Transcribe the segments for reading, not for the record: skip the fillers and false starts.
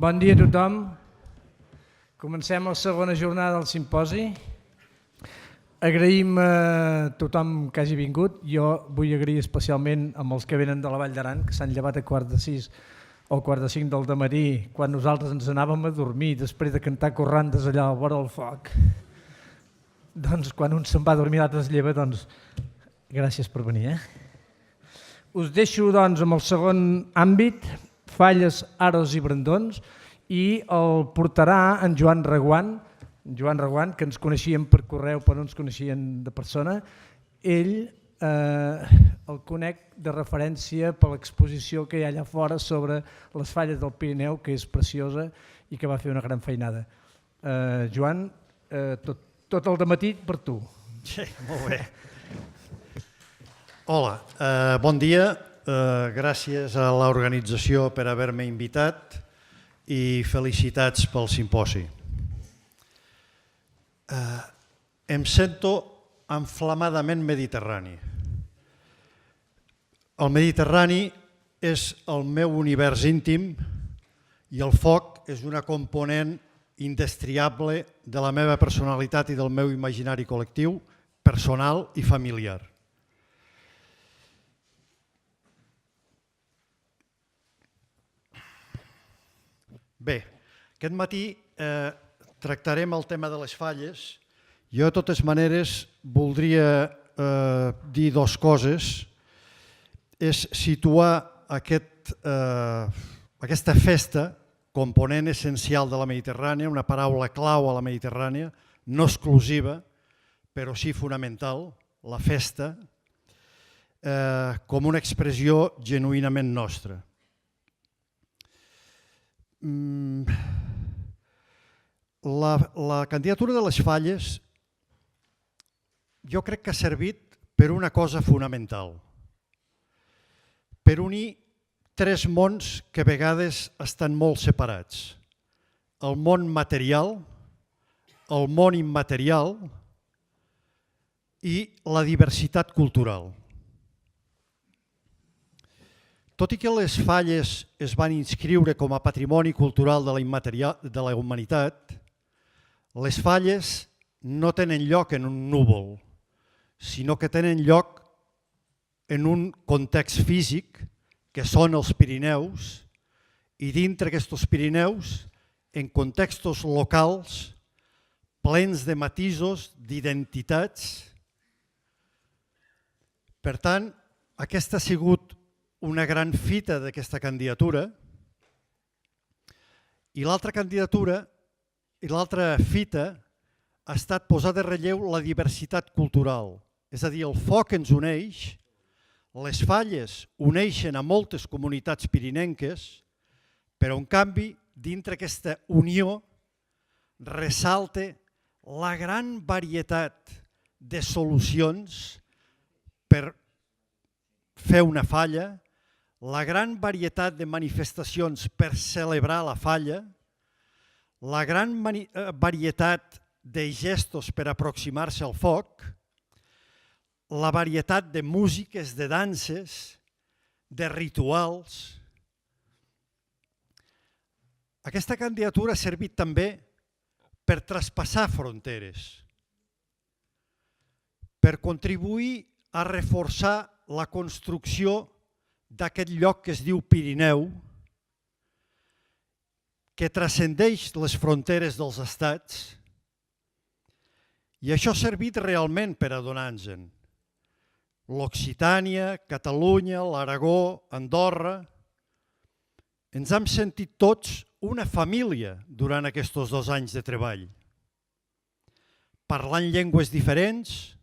Bon dia a tothom. Comencem la segona jornada del simposi. Agraïm a tothom que hagi vingut. Jo vull agrair especialment amb els que venen de la Vall d'Aran, que s'han llevat a 4:06 o 4:05 del dematí, quan nosaltres ens anàvem a dormir després de cantar corrandes allà al vora del foc. Doncs quan un se'n va a dormir l'altre es lleva, doncs gràcies per venir. Us deixo doncs amb el segon àmbit, falles, aros i brandons, i el portarà en Joan Reguant, que ens coneixíem per correu però no ens coneixien de persona. Ell el conec de referència per l'exposició que hi ha allà fora sobre les falles del Pirineu, que és preciosa i que va fer una gran feinada. Joan, tot el dematí per tu. Sí, molt bé. Hola, bon dia. Gràcies a l'organització per haver-me invitat i felicitats pel simposi. Em sento enflamadament mediterrani. El Mediterrani és el meu univers íntim i el foc és una component indestriable de la meva personalitat i del meu imaginari col·lectiu, personal i familiar. Bé, aquest matí tractarem el tema de les falles. Jo, de totes maneres, voldria dir dues coses. És situar aquesta festa, component essencial de la Mediterrània, una paraula clau a la Mediterrània, no exclusiva, però sí fonamental, la festa, com una expressió genuïnament nostra. La candidatura de les falles jo crec que ha servit per una cosa fonamental, per unir tres mons que a vegades estan molt separats: el món material, el món immaterial i la diversitat cultural. Tot i que les falles es van inscriure com a patrimoni cultural de la humanitat, les falles no tenen lloc en un núvol, sinó que tenen lloc en un context físic, que són els Pirineus, i dintre d'aquests Pirineus, en contextos locals, plens de matisos, d'identitats. Per tant, aquesta ha sigut una gran fita d'aquesta candidatura, i l'altra candidatura i l'altra fita ha estat posar de relleu la diversitat cultural, és a dir, el foc ens uneix, les falles uneixen a moltes comunitats pirinenques, però en canvi, dintre aquesta unió, ressalta la gran varietat de solucions per fer una falla, la gran varietat de manifestacions per celebrar la falla, la gran varietat de gestos per aproximar-se al foc, la varietat de músiques, de danses, de rituals. Aquesta candidatura ha servit també per traspassar fronteres, per contribuir a reforçar la construcció d'aquest lloc que es diu Pirineu, que transcendeix les fronteres dels estats, i això ha servit realment per adonar-nos-en. L'Occitània, Catalunya, l'Aragó, Andorra, ens hem sentit tots una família durant aquests 2 anys de treball, parlant llengües diferents,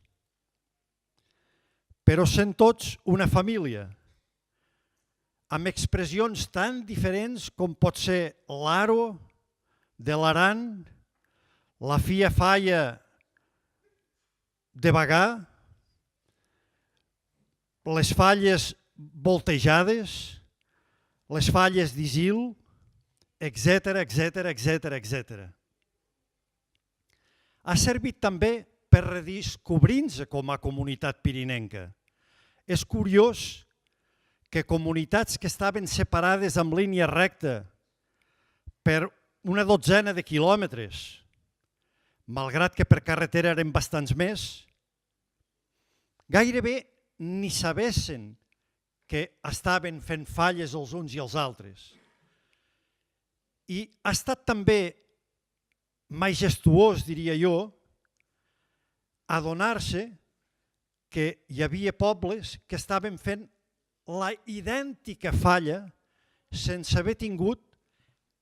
però sent tots una família, amb expressions tan diferents com pot ser l'aro de l'Aran, la fia falla de Bagà, les falles voltejades, les falles d'Isil, etc. Ha servit també per redescobrir-nos com a comunitat pirinenca. És curiós que comunitats que estaven separades amb línia recta per una dotzena de quilòmetres, malgrat que per carretera eren bastants més, gairebé ni sabessin que estaven fent falles els uns i els altres. I ha estat també majestuós, diria jo, adonar-se que hi havia pobles que estaven fent la idèntica falla sense haver tingut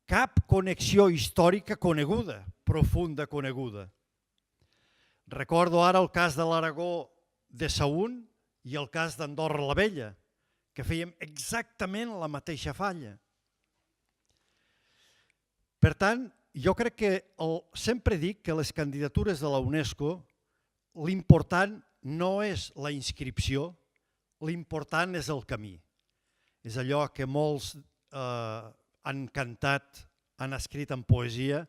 cap connexió històrica coneguda, profunda coneguda. Recordo ara el cas de l'Aragó de Saünt i el cas d'Andorra la Vella, que fèiem exactament la mateixa falla. Per tant, jo crec que sempre dic que les candidatures de la UNESCO, l'important no és la inscripció, l'important és el camí. És allò que molts han cantat, han escrit en poesia,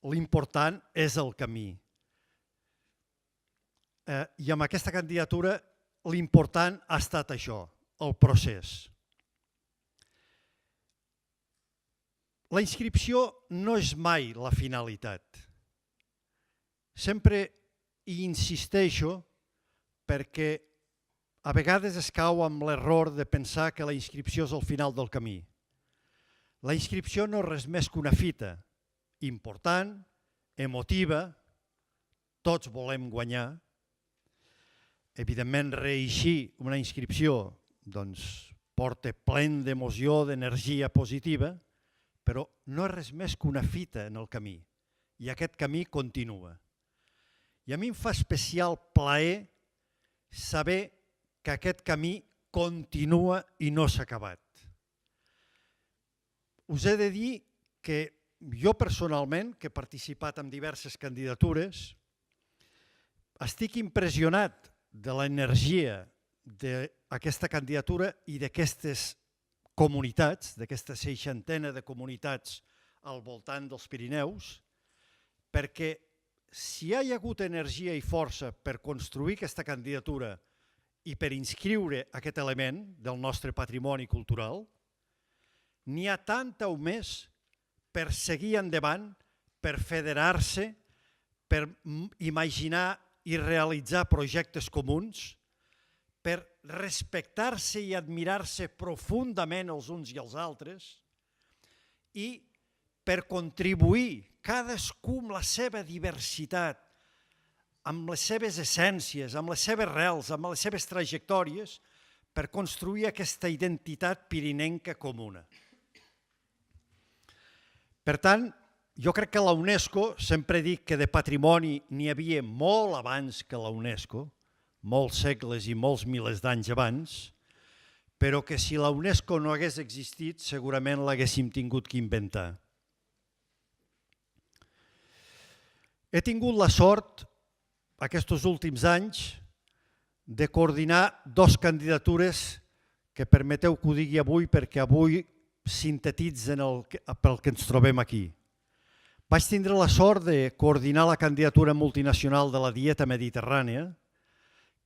l'important és el camí. I amb aquesta candidatura l'important ha estat això, el procés. La inscripció no és mai la finalitat. Sempre hi insisteixo perquè a vegades es cau amb l'error de pensar que la inscripció és el final del camí. La inscripció no és res més que una fita important, emotiva, tots volem guanyar. Evidentment, reeixir una inscripció porta plen d'emoció, d'energia positiva, però no és res més que una fita en el camí, i aquest camí continua. I a mi em fa especial plaer saber que aquest camí continua i no s'ha acabat. Us he de dir que jo personalment, que he participat en diverses candidatures, estic impressionat de l'energia d'aquesta candidatura i d'aquestes comunitats, d'aquesta 60ena de comunitats al voltant dels Pirineus, perquè si hi ha hagut energia i força per construir aquesta candidatura i per inscriure aquest element del nostre patrimoni cultural, n'hi ha tanta o més per seguir endavant, per federar-se, per imaginar i realitzar projectes comuns, per respectar-se i admirar-se profundament els uns i els altres i per contribuir cadascú amb la seva diversitat, amb les seves essències, amb les seves rels, amb les seves trajectòries, per construir aquesta identitat pirinenca comuna. Per tant, jo crec que la UNESCO, sempre dic que de patrimoni n'hi havia molt abans que la UNESCO, molts segles i molts milers d'anys abans, però que si la UNESCO no hagués existit, segurament l'haguéssim tingut que inventar. He tingut la sort, aquests últims anys, de coordinar dues candidatures que permeteu que ho digui avui, perquè avui sintetitzen pel que ens trobem aquí. Vaig tindre la sort de coordinar la candidatura multinacional de la dieta mediterrània,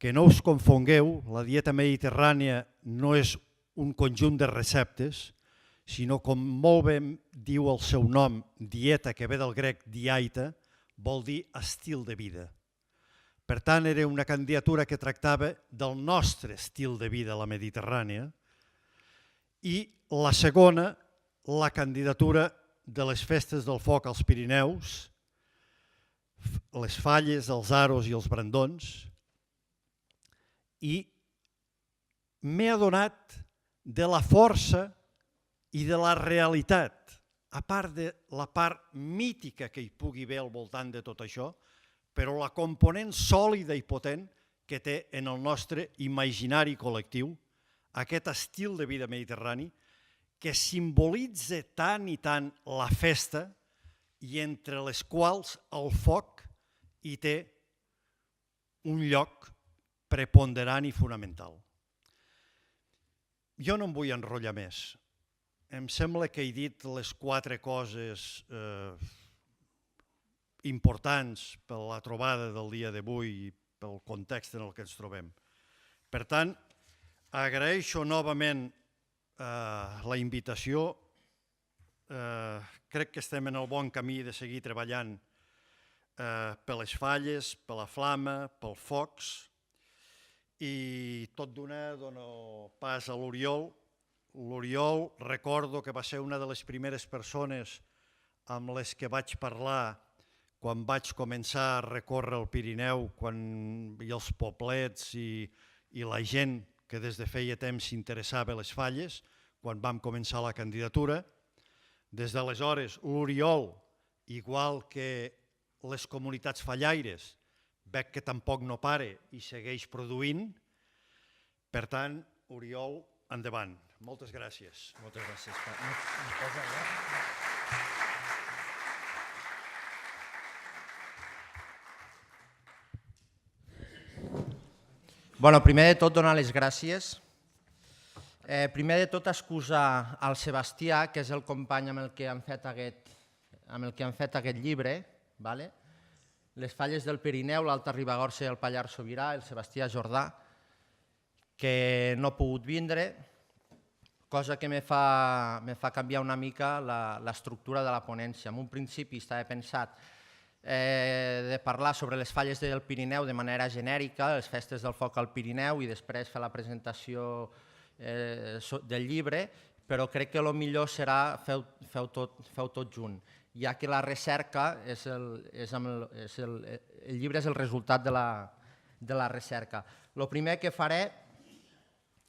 que no us confongueu, la dieta mediterrània no és un conjunt de receptes, sinó, com molt bé diu el seu nom, dieta, que ve del grec diaita, vol dir estil de vida. Per tant, era una candidatura que tractava del nostre estil de vida a la Mediterrània, i la segona, la candidatura de les festes del foc als Pirineus, les falles, els aros i els brandons, i m'he adonat de la força i de la realitat, a part de la part mítica que hi pugui haver al voltant de tot això, però la component sòlida i potent que té en el nostre imaginari col·lectiu aquest estil de vida mediterrani que simbolitza tant i tant la festa i entre les quals el foc hi té un lloc preponderant i fonamental. Jo no em vull enrotllar més. Em sembla que he dit les 4 coses importants per la trobada del dia d'avui i pel context en el que ens trobem. Per tant, agraeixo novament la invitació. crec que estem en el bon camí de seguir treballant per les falles, per la flama, pel focs, i tot d'una dono pas a l'Oriol. L'Oriol recordo que va ser una de les primeres persones amb les que vaig parlar quan vaig començar a recórrer el Pirineu, i els poblets i la gent que des de feia temps s'interessava a les falles, quan vam començar la candidatura. Des d'aleshores, l'Oriol, igual que les comunitats fallaires, veig que tampoc no para i segueix produint. Per tant, Oriol, endavant. Moltes gràcies. Moltes gràcies. Bueno, primer de tot, donar les gràcies. Primer de tot, excusar al Sebastià, que és el company amb el que han fet aquest llibre, Les falles del Pirineu, l'Alta Ribagorça i el Pallars Sobirà, el Sebastià Jordà, que no ha pogut vindre, cosa que me fa canviar una mica l'estructura de la ponència. En un principi estava pensat de parlar sobre les falles del Pirineu de manera genèrica, les festes del foc al Pirineu, i després fer la presentació del llibre, però crec que el millor serà feu tot junt, ja que la recerca, el llibre és el resultat de la recerca. El primer que faré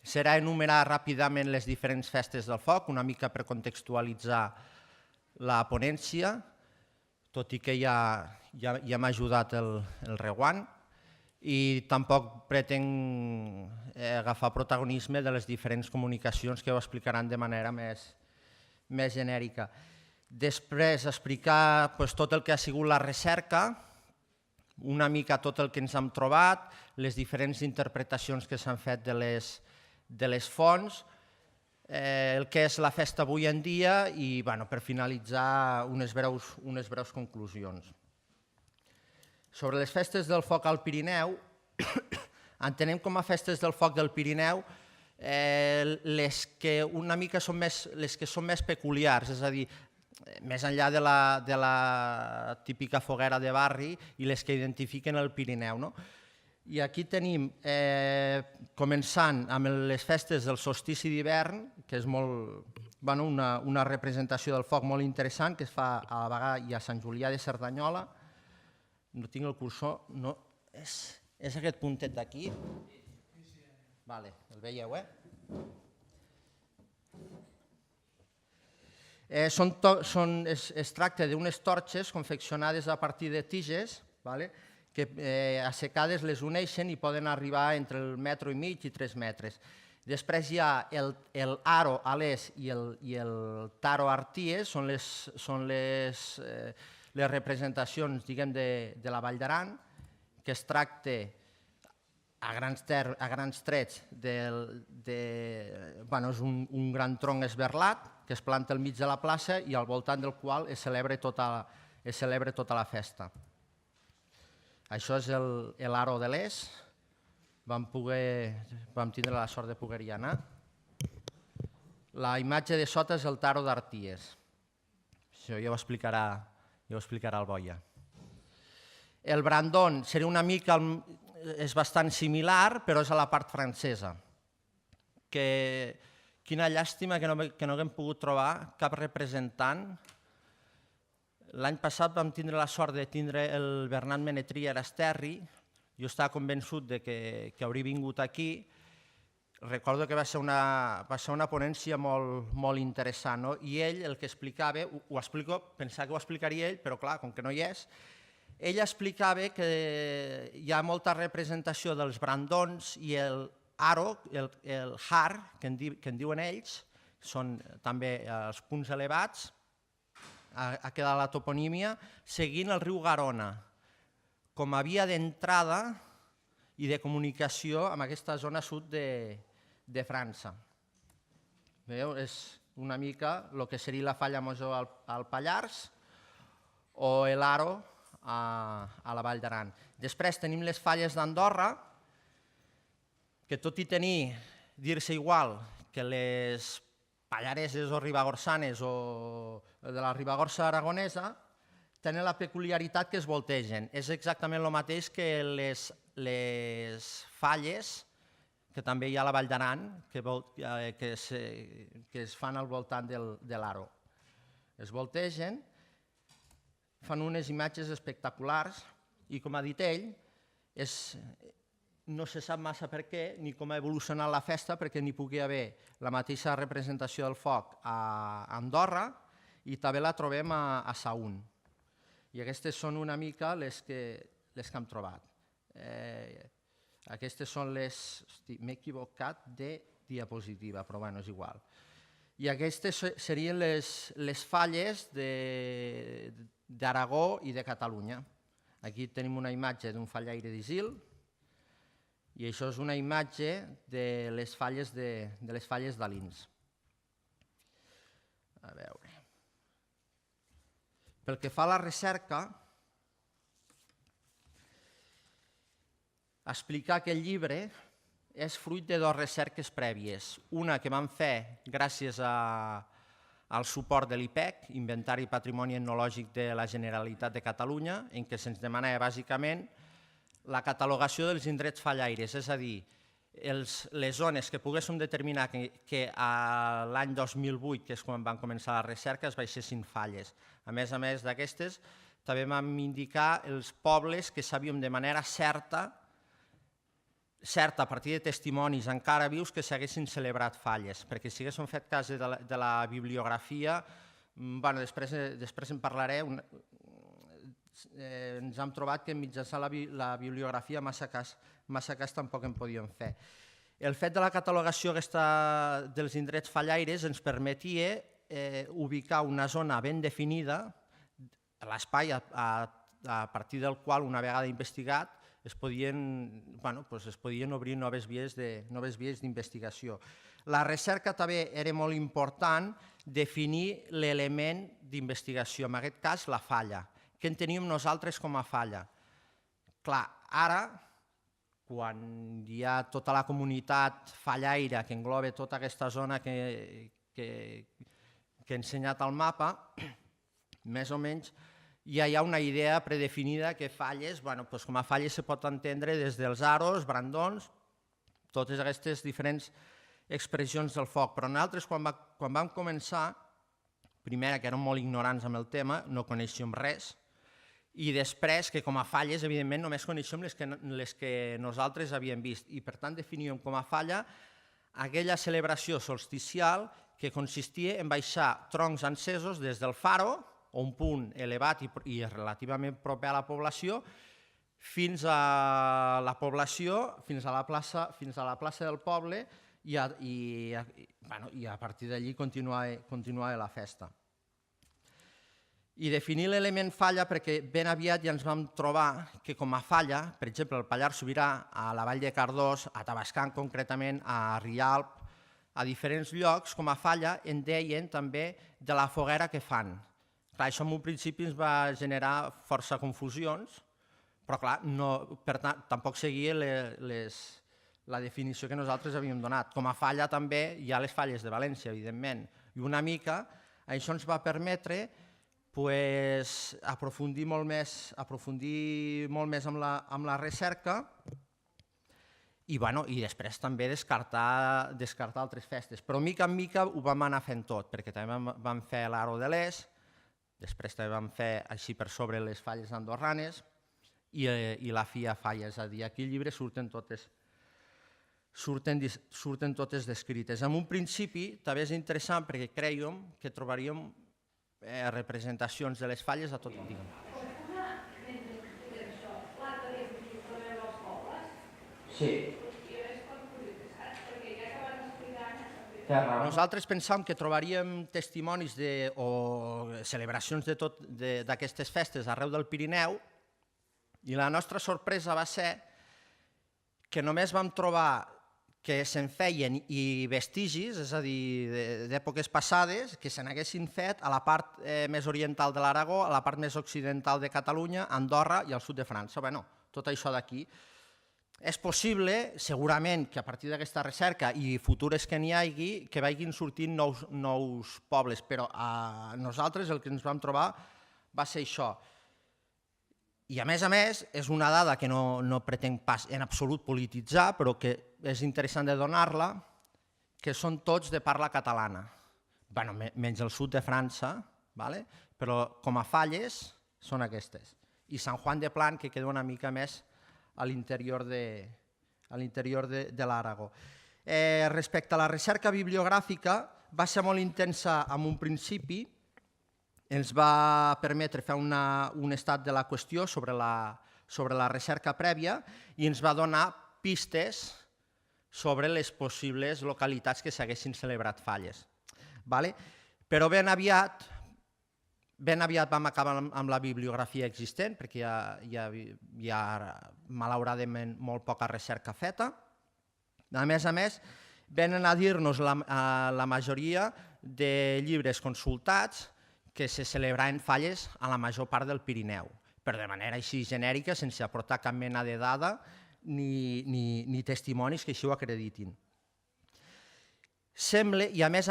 serà enumerar ràpidament les diferents festes del foc, una mica per contextualitzar la ponència, tot i que ja m'ha ajudat el Reguant, i tampoc pretenc agafar protagonisme de les diferents comunicacions que ho explicaran de manera més genèrica. Després explicar tot el que ha sigut la recerca, una mica tot el que ens hem trobat, les diferents interpretacions que s'han fet de les fonts, el que és la festa avui en dia i, per finalitzar, unes breus conclusions. Sobre les festes del foc al Pirineu, entenem com a festes del foc del Pirineu les que una mica són les que són més peculiars, és a dir, més enllà de la típica foguera de barri i les que identifiquen el Pirineu. I aquí tenim, començant amb les festes del solstici d'hivern, que és una representació del foc molt interessant que es fa a Bagà i a Sant Julià de Cerdanyola. No tinc el cursor, no, és aquest puntet d'aquí? Vale, el veieu, Es tracta d'unes torxes confeccionades a partir de tiges, que assecades les uneixen i poden arribar entre el metro i mig i 3 metres. Després hi ha el aro a l'est i el taro a Arties, són les representacions de la Vall d'Aran, que es tracta a grans trets és un gran tronc esberlat que es planta al mig de la plaça i al voltant del qual es celebra tota la festa. Això és l'aro de l'est, vam tindre la sort de poder-hi anar. La imatge de sota és el taro d'Arties, això ja ho explicarà el Boia. El Brandon seria una mica, és bastant similar, però és a la part francesa. Quina llàstima que no haguem pogut trobar cap representant. L'any passat vam tindre la sort de tindre el Bernat Menetria a Esterri. Jo estava convençut que hauria vingut aquí. Recordo que va ser una ponència molt interessant, i ell el que explicava, pensava que ho explicaria ell, però clar, com que no hi és, ell explicava que hi ha molta representació dels brandons i el aro, el har, que en diuen ells, són també els punts elevats, ha quedat la toponímia, seguint el riu Garona, com a via d'entrada i de comunicació amb aquesta zona sud de França. Veieu? És una mica el que seria la Falla Major al Pallars o l'Aro a la Vall d'Aran. Després tenim les falles d'Andorra, que tot i dir-se igual que les pallareses o ribagorçanes o de la Ribagorça aragonesa tenen la peculiaritat que es voltegen. És exactament el mateix que les falles que també hi ha a la Vall d'Aran, que es fan al voltant de l'Aro. Es voltegen, fan unes imatges espectaculars i, com ha dit ell, no se sap massa per què ni com ha evolucionat la festa, perquè n'hi pugui haver la mateixa representació del foc a Andorra i també la trobem a Saünt. I aquestes són una mica les que hem trobat. Aquestes són les... M'he equivocat de diapositiva, però bueno, és igual. I aquestes serien les falles d'Aragó i de Catalunya. Aquí tenim una imatge d'un fallaire d'Isil i això és una imatge de les falles d'Alins. A veure... Pel que fa a la recerca, explicar que el llibre és fruit de dues recerques prèvies. Una que vam fer gràcies al suport de l'IPEC, Inventari i Patrimoni Etnològic de la Generalitat de Catalunya, en què se'ns demanava bàsicament la catalogació dels indrets fallaires, és a dir, les zones que poguéssim determinar que l'any 2008, que és quan van començar les recerques, baixessin falles. A més d'aquestes, també vam indicar els pobles que sabíem de manera certa a partir de testimonis encara vius que s'haguessin celebrat falles, perquè si haguéssim fet cas de la bibliografia, després en parlaré, ens hem trobat que mitjançant la bibliografia massa cas tampoc en podíem fer. El fet de la catalogació dels indrets fallaires ens permetia ubicar una zona ben definida, l'espai a partir del qual, una vegada investigat, es podien obrir noves vies d'investigació. La recerca també era molt important definir l'element d'investigació, en aquest cas la falla. Què enteníem nosaltres com a falla? Clar, ara, quan hi ha tota la comunitat fallaire que engloba tota aquesta zona que he ensenyat al mapa, més o menys ja hi ha una idea predefinida que falles, com a falles se pot entendre des dels aros, brandons, totes aquestes diferents expressions del foc. Però nosaltres, quan vam començar, primera, que érem molt ignorants amb el tema, no coneixíem res, i després que com a falles, evidentment, només coneixem les que nosaltres havíem vist. I per tant definíem com a falla aquella celebració solsticial que consistia en baixar troncs encesos des del faro, o un punt elevat i relativament proper a la població, fins a la plaça del poble i a partir d'allí continuava la festa. I definir l'element falla perquè ben aviat ja ens vam trobar que com a falla, per exemple, al Pallars Sobirà, a la Vall de Cardós, a Tavascan concretament, a Rialp, a diferents llocs, com a falla en deien també de la foguera que fan. Clar, això en un principi ens va generar força confusions, però clar, tampoc seguia la definició que nosaltres havíem donat. Com a falla també hi ha les falles de València, evidentment, i una mica això ens va permetre aprofundir molt més amb la recerca i després també descartar altres festes. Però mica en mica ho vam anar fent tot, perquè també vam fer l'Aro de l'Es, després també vam fer així per sobre les falles andorranes i la Fia Falla, és a dir, aquí al llibre surten totes descrites. En un principi també és interessant perquè crèiem que trobaríem representacions de les falles a tot el dia. Sí. Nosaltres pensàvem que trobaríem testimonis o celebracions d'aquestes festes arreu del Pirineu i la nostra sorpresa va ser que només vam trobar que se'n feien i vestigis, és a dir, d'èpoques passades, que se n'haguessin fet a la part més oriental de l'Aragó, a la part més occidental de Catalunya, Andorra i al sud de França. Bé, tot això d'aquí. És possible, segurament, que a partir d'aquesta recerca i futures que n'hi hagi, que vagin sortint nous pobles, però a nosaltres el que ens vam trobar va ser això. I a més, és una dada que no pretenc pas en absolut polititzar, però que és interessant de donar-la, que són tots de parla catalana. Bé, menys el sud de França, però com a falles són aquestes. I Sant Juan de Plan, que queda una mica més a l'interior de l'Aragó. Respecte a la recerca bibliogràfica, va ser molt intensa en un principi, ens va permetre fer un estat de la qüestió sobre la recerca prèvia i ens va donar pistes sobre les possibles localitats que s'haguessin celebrat falles. Però ben aviat vam acabar amb la bibliografia existent, perquè hi ha malauradament molt poca recerca feta. A més, venen a dir-nos la majoria de llibres consultats que se celebraven falles a la major part del Pirineu, però de manera així genèrica, sense aportar cap mena de dada ni testimonis que així ho acreditin. Sembla, i a més,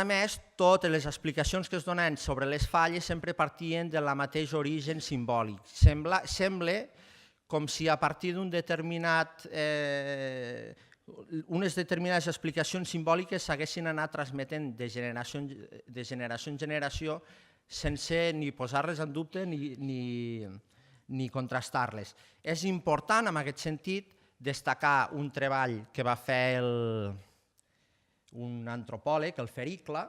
totes les explicacions que es donen sobre les falles sempre partien del mateix origen simbòlic. Sembla com si a partir unes determinades explicacions simbòliques s'haguessin anat transmetent de generació en generació sense ni posar-les en dubte ni contrastar-les. És important, en aquest sentit, destacar un treball que va fer un antropòleg, el Fericle,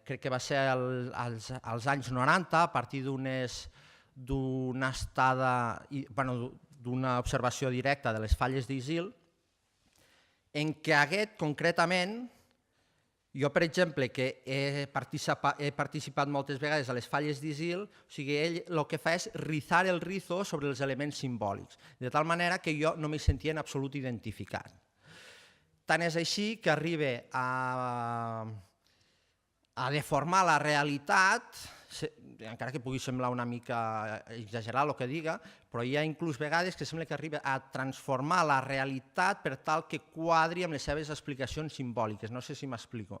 crec que va ser als anys 90, a partir d'una observació directa de les falles d'Isil, en què aquest, concretament, jo, per exemple, que he participat moltes vegades a les falles d'Isil, ell el que fa és rizar el rizo sobre els elements simbòlics, de tal manera que jo no m'hi sentia en absolut identificat. Tant és així que arriba a deformar la realitat, encara que pugui semblar una mica exagerat el que diga, però hi ha inclús vegades que sembla que arriba a transformar la realitat per tal que quadri amb les seves explicacions simbòliques. No sé si m'explico. O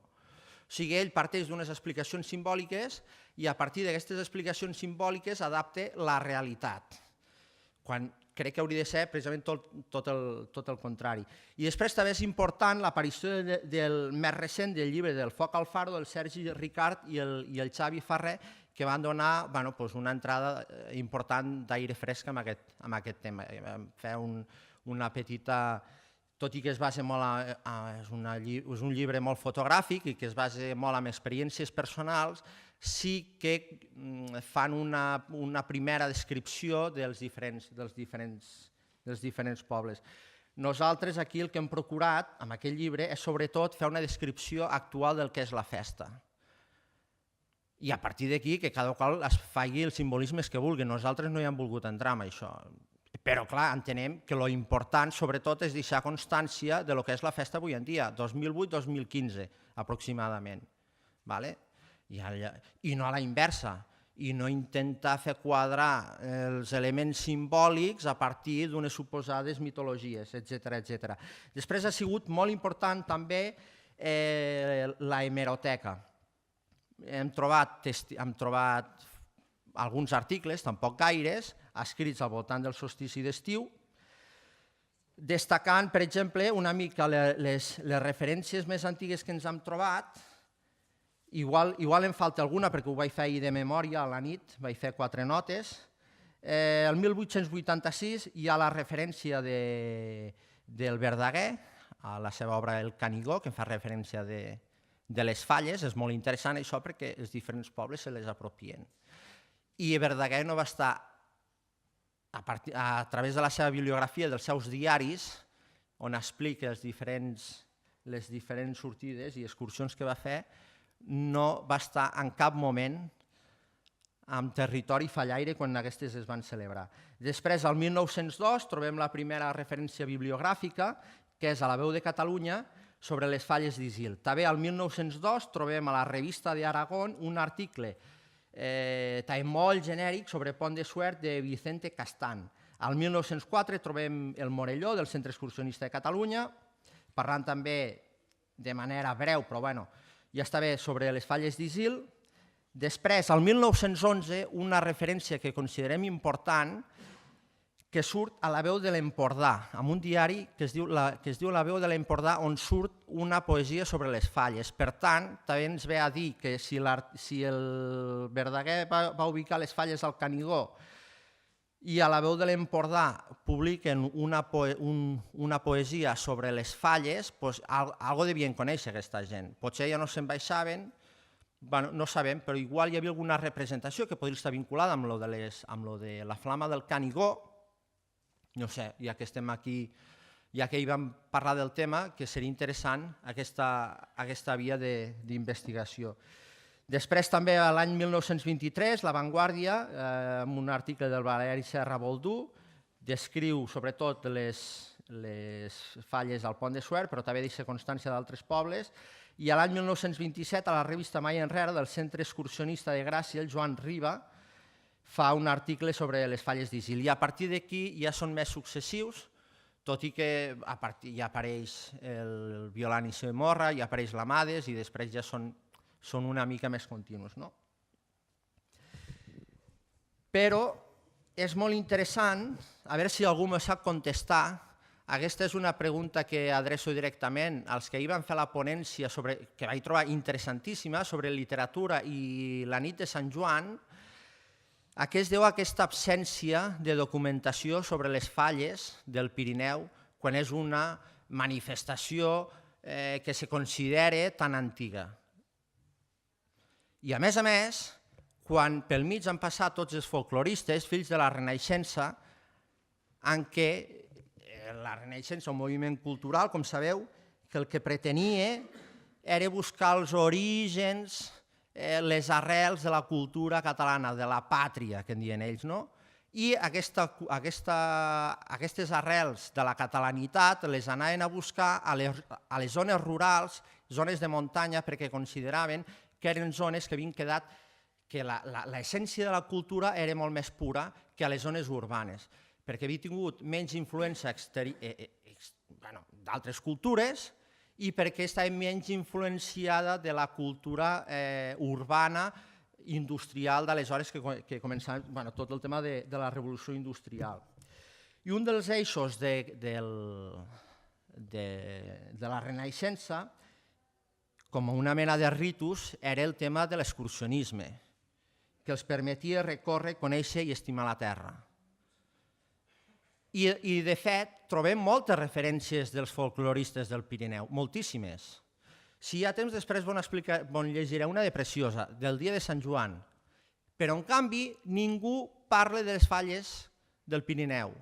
sigui, ell parteix d'unes explicacions simbòliques i a partir d'aquestes explicacions simbòliques adapta la realitat, quan crec que hauria de ser precisament tot el contrari. I després també és important l'aparició del més recent del llibre del Foc al Faro, del Sergi Ricart i el Xavi Ferrer, que van donar una entrada important d'aire fresc en aquest tema. Vam fer una petita... Tot i que es basa molt... És un llibre molt fotogràfic i que es basa molt en experiències personals, sí que fan una primera descripció dels diferents pobles. Nosaltres aquí el que hem procurat amb aquest llibre és sobretot fer una descripció actual del que és la festa. I a partir d'aquí que cada qual es faci els simbolismes que vulgui. Nosaltres no hi hem volgut entrar en això. Però, clar, entenem que l'important, sobretot, és deixar constància de lo que és la festa avui en dia, 2008-2015, aproximadament. I no a la inversa, i no intentar fer quadrar els elements simbòlics a partir d'unes suposades mitologies, etc. Després ha sigut molt important també la hemeroteca. Hem trobat alguns articles, tampoc gaires, escrits al voltant del solstici d'estiu, destacant, per exemple, una mica les referències més antigues que ens hem trobat. Igual em falta alguna perquè ho vaig fer ahir de memòria a la nit, vaig fer 4 notes. El 1886 hi ha la referència del Verdaguer, a la seva obra El Canigó, que fa referència de les falles. És molt interessant això perquè els diferents pobles se les apropien. I Verdaguer no va estar, a través de la seva bibliografia, dels seus diaris, on explica les diferents sortides i excursions que va fer, no va estar en cap moment en territori fallaire quan aquestes es van celebrar. Després, al 1902, trobem la primera referència bibliogràfica, que és a la Veu de Catalunya, sobre les falles d'Isil. També al 1902 trobem a la Revista de Aragón un article també molt genèric sobre Pont de Suert de Vicente Castán. Al 1904 trobem el Morelló del Centre Excursionista de Catalunya, parlant també de manera breu, però bueno, ja està bé, sobre les falles d'Isil. Després, al 1911, una referència que considerem important, que surt a La Veu de l'Empordà, amb un diari que es diu La Veu de l'Empordà, on surt una poesia sobre les falles. Per tant, també ens ve a dir que si el Verdaguer va ubicar les falles al Canigó i a La Veu de l'Empordà publiquen una poesia sobre les falles, doncs algo devien conèixer aquesta gent. Potser ja no se'n baixaven, no sabem, però igual hi havia alguna representació que podria estar vinculada amb lo de la flama del Canigó. No sé, ja que estem aquí, ja que hi vam parlar del tema, que seria interessant aquesta via d'investigació. Després també l'any 1923, La Vanguardia, amb un article del Valeri Serra Boldú, descriu sobretot les falles al Pont de Suert, però també deixa constància d'altres pobles, i l'any 1927 a la revista Mai Enrere del Centre Excursionista de Gràcia, el Joan Riba, fa un article sobre les falles d'Isil. I a partir d'aquí ja són més successius, tot i que ja apareix el Violant i Semorra, ja apareix l'Amades i després ja són una mica més continus. Però és molt interessant, a veure si algú me sap contestar. Aquesta és una pregunta que adreço directament als que hi van fer la ponència, que vaig trobar interessantíssima, sobre literatura i la nit de Sant Joan. A què es deu aquesta absència de documentació sobre les falles del Pirineu quan és una manifestació que se considera tan antiga? I a més, quan pel mig han passat tots els folcloristes, fills de la Renaixença, en què la Renaixença, un moviment cultural, com sabeu, que el que pretenia era buscar els orígens, les arrels de la cultura catalana, de la pàtria, que en diuen ells, i aquestes arrels de la catalanitat les anaven a buscar a les zones rurals, zones de muntanya, perquè consideraven que eren zones que havien quedat, que l'essència de la cultura era molt més pura que a les zones urbanes, perquè havia tingut menys influència d'altres cultures, i perquè estava menys influenciada de la cultura urbana industrial d'aleshores que començava tot el tema de la revolució industrial. I un dels eixos de la Renaixença, com una mena de ritus, era el tema de l'excursionisme, que els permetia recórrer, conèixer i estimar la terra. I, de fet, trobem moltes referències dels folcloristes del Pirineu, moltíssimes. Si hi ha temps, després vos llegiré una de preciosa, del dia de Sant Joan. Però, en canvi, ningú parla de les falles del Pirineu.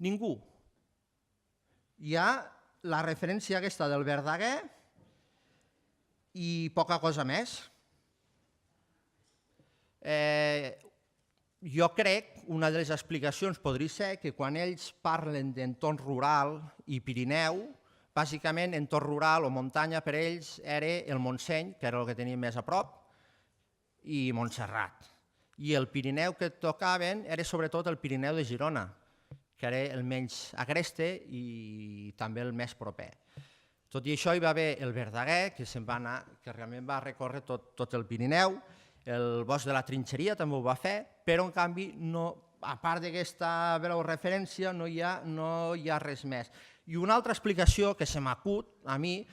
Ningú. Hi ha la referència aquesta del Verdaguer i poca cosa més. Jo crec, una de les explicacions podria ser que quan ells parlen d'entorn rural i Pirineu, bàsicament entorn rural o muntanya per ells era el Montseny, que era el que tenien més a prop, i Montserrat. I el Pirineu que tocaven era sobretot el Pirineu de Girona, que era el menys agreste i també el més proper. Tot i això hi va haver el Verdaguer, que se'n va anar, que realment va recórrer tot el Pirineu. El Bosc de la Trinxeria també ho va fer, però en canvi, a part d'aquesta breu referència, no hi ha res més. I una altra explicació que se m'acut a mi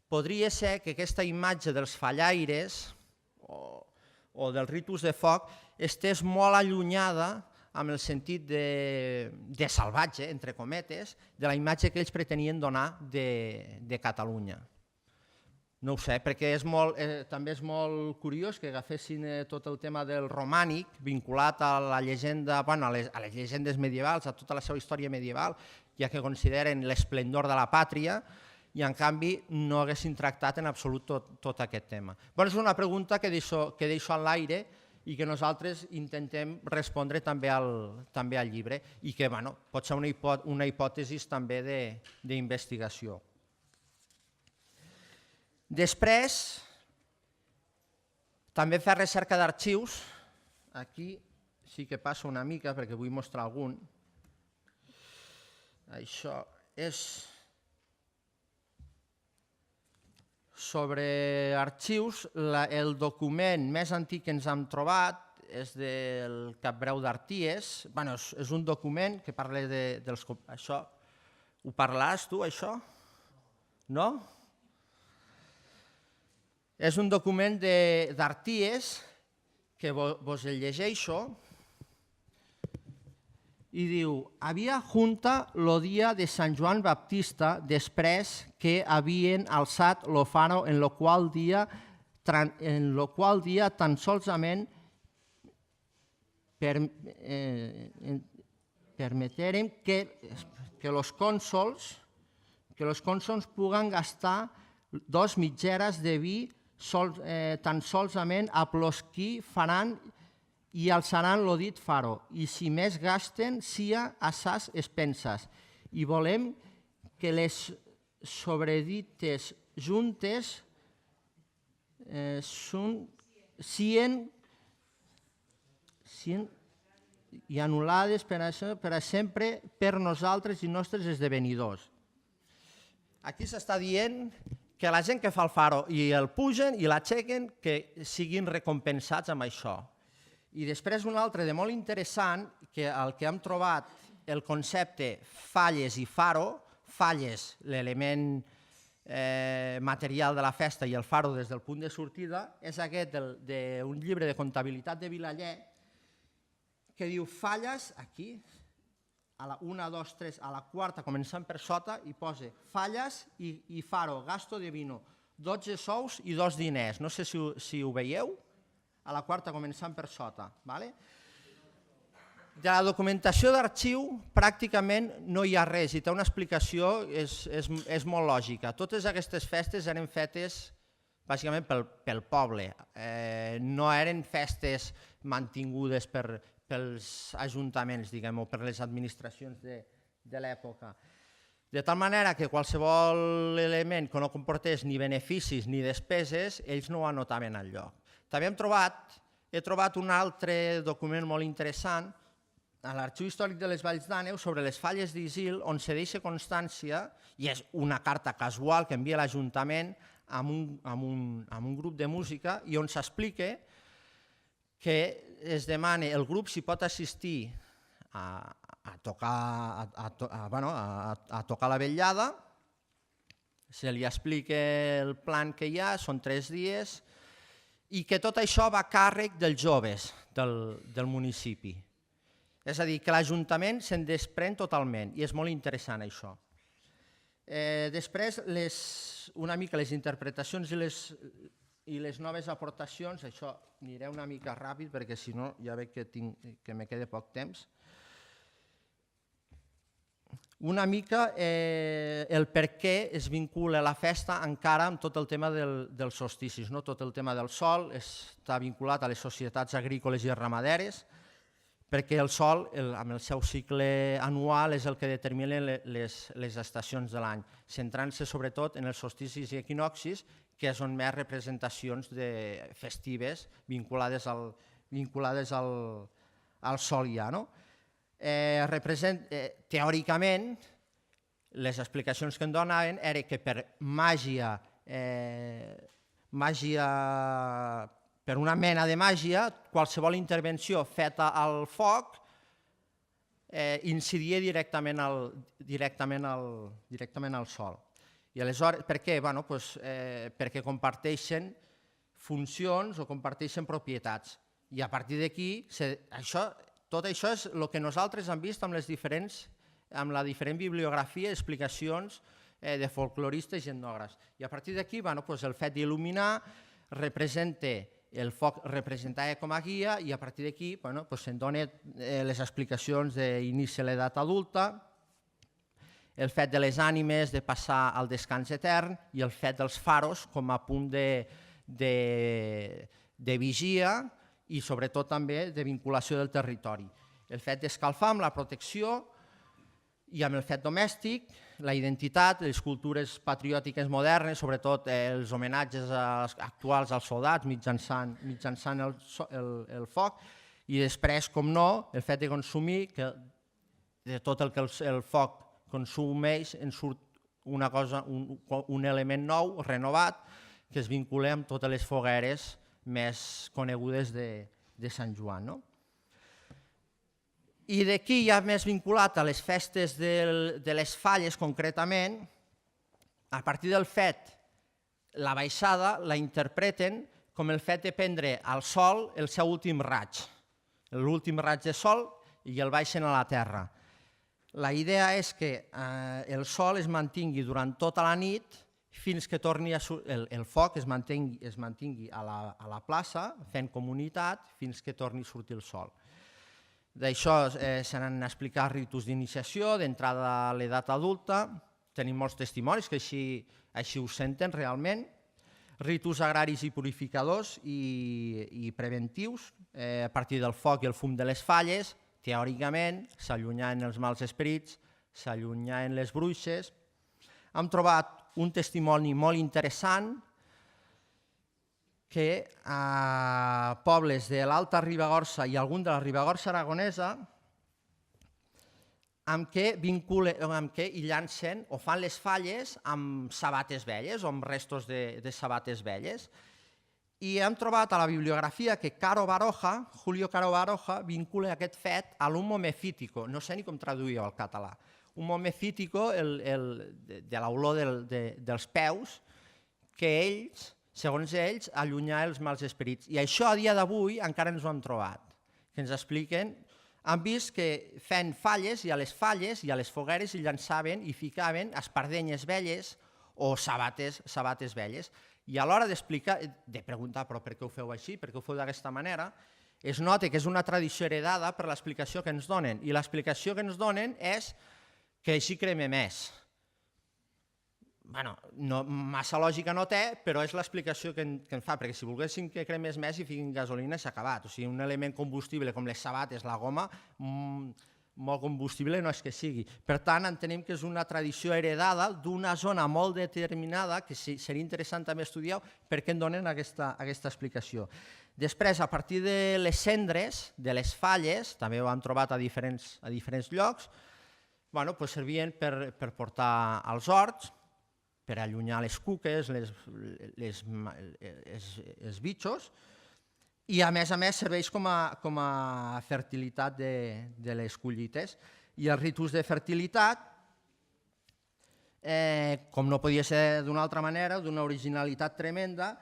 podria ser que aquesta imatge dels fallaires o dels ritus de foc estés molt allunyada amb el sentit de salvatge, entre cometes, de la imatge que ells pretenien donar de Catalunya. No ho sé, perquè també és molt curiós que agafessin tot el tema del romànic vinculat a la llegenda, a les llegendes medievals, a tota la seva història medieval, ja que consideren l'esplendor de la pàtria, i en canvi no haguessin tractat en absolut tot aquest tema. És una pregunta que deixo en l'aire i que nosaltres intentem respondre també al llibre i que pot ser una hipòtesi també d'investigació. Després, també fer recerca d'arxius. Aquí sí que passo una mica perquè vull mostrar algun. Això és sobre arxius. El document més antic que ens hem trobat és del Capbreu d'Arties. Bé, és un document que parla dels... Això, ho parlaràs tu, això? No? És un document d'Arties que vos el llegeixo i diu: havia junta lo dia de Sant Joan Baptista després que havien alçat lo faro en lo qual dia tan solament permeteren que los cònsols puguen gastar 2 mitgeres de vi tan solament a plos qui faran i alçaran lo dit faro, i si més gasten, sia a sas expenses. I volem que les sobredites juntes sien i anul·lades per a sempre per nosaltres i nostres esdevenidors. Aquí s'està dient que la gent que fa el faro i el pugen i l'aixequen, que siguin recompensats amb això. I després un altre de molt interessant, que el que hem trobat el concepte falles i faro, falles, l'element material de la festa, i el faro des del punt de sortida, és aquest d'un llibre de comptabilitat de Vilaller, que diu falles, aquí, a la 1, 2, 3, a la quarta, començant per sota, i posa falles i faro, gasto de vino, 12 sous i 2 diners. No sé si ho veieu, a la quarta, començant per sota. De la documentació d'arxiu pràcticament no hi ha res i té una explicació, és molt lògica. Totes aquestes festes eren fetes bàsicament pel poble, no eren festes mantingudes pels ajuntaments, diguem, o per les administracions de l'època. De tal manera que qualsevol element que no comportés ni beneficis ni despeses, ells no ho anotaven al lloc. També he trobat un altre document molt interessant a l'Arxiu Històric de les Valls d'Àneu sobre les falles d'Isil, on se deixa constància, i és una carta casual que envia l'Ajuntament amb un grup de música, i on s'explica que es demana el grup si pot assistir a tocar la vetllada, se li explica el plan que hi ha, són 3 dies, i que tot això va a càrrec dels joves del municipi. És a dir, que l'Ajuntament se'n desprèn totalment, i és molt interessant això. Després, una mica les interpretacions i les noves aportacions, això aniré una mica ràpid perquè si no ja veig que me queda poc temps. Una mica el per què es vincula la festa encara amb tot el tema dels solsticis. Tot el tema del sol està vinculat a les societats agrícoles i ramaderes, perquè el sol, amb el seu cicle anual, és el que determina les estacions de l'any, centrant-se sobretot en els solsticis i equinoccis, que és on més representacions festives vinculades al sol hi ha. Teòricament, les explicacions que en donaven era que per màgia, per una mena de màgia, qualsevol intervenció feta al foc incidia directament al sol. I aleshores, per què? Perquè comparteixen funcions o comparteixen propietats. I a partir d'aquí, tot això és el que nosaltres hem vist amb la diferent bibliografia i explicacions de folcloristes i etnògrafs. I a partir d'aquí, el fet d'il·luminar el foc representava com a guia, i a partir d'aquí se'n donen les explicacions d'inici a l'edat adulta, el fet de les ànimes de passar al descans etern i el fet dels faros com a punt de vigia i sobretot també de vinculació del territori. El fet d'escalfar amb la protecció i amb el fet domèstic, la identitat, les cultures patriòtiques modernes, sobretot els homenatges actuals als soldats mitjançant el foc, i després, com no, el fet de consumir de tot el que el foc consumeix, en surt una cosa, un element nou, renovat, que es vincula amb totes les fogueres més conegudes de Sant Joan. No? I d'aquí ja més vinculat a les festes de les Falles, concretament, a partir del fet, la baixada la interpreten com el fet de prendre al sol el seu últim raig, l'últim raig de sol, i el baixen a la terra. La idea és que el sol es mantingui durant tota la nit fins que torni el foc es mantingui a la plaça, fent comunitat, fins que torni a sortir el sol. D'això se n'han explicat ritus d'iniciació, d'entrada a l'edat adulta, tenim molts testimonis que així ho senten realment, ritus agraris i purificadors i preventius, a partir del foc i el fum de les falles, teòricament s'allunyaven els mals esperits, s'allunyaven les bruixes. Hem trobat un testimoni molt interessant que a pobles de l'Alta Ribagorça i algun de la Ribagorça aragonesa amb què hi llancen o fan les falles amb sabates velles o amb restos de sabates velles. I hem trobat a la bibliografia que Julio Caro Baroja, vincula aquest fet a l'humo mefítico, no sé ni com traduir-ho al català. Humo mefítico, de l'olor dels peus, que ells, segons ells, allunyar els mals esperits. I això a dia d'avui encara ens ho hem trobat, que ens expliquen. Han vist que fent falles i a les falles i a les fogueres hi llançaven i ficaven espardenyes velles o sabates velles. I a l'hora d'explicar, de preguntar però per què ho feu així, per què ho feu d'aquesta manera, es nota que és una tradició heredada per l'explicació que ens donen. I l'explicació que ens donen és que així crema més. Massa lògica no té, però és l'explicació que en fa, perquè si volguessin que cremés més i fiquin gasolina s'ha acabat. O sigui, un element combustible com les sabates, la goma, molt combustible no és que sigui. Per tant, entenem que és una tradició heredada d'una zona molt determinada, que seria interessant també estudiar per què en donen aquesta explicació. Després, a partir de les cendres, de les falles, també ho hem trobat a diferents llocs, servien per portar als horts, per allunyar les cuques, els bitxos, i a més serveix com a fertilitat de les collites. I els ritus de fertilitat, com no podia ser d'una altra manera, d'una originalitat tremenda,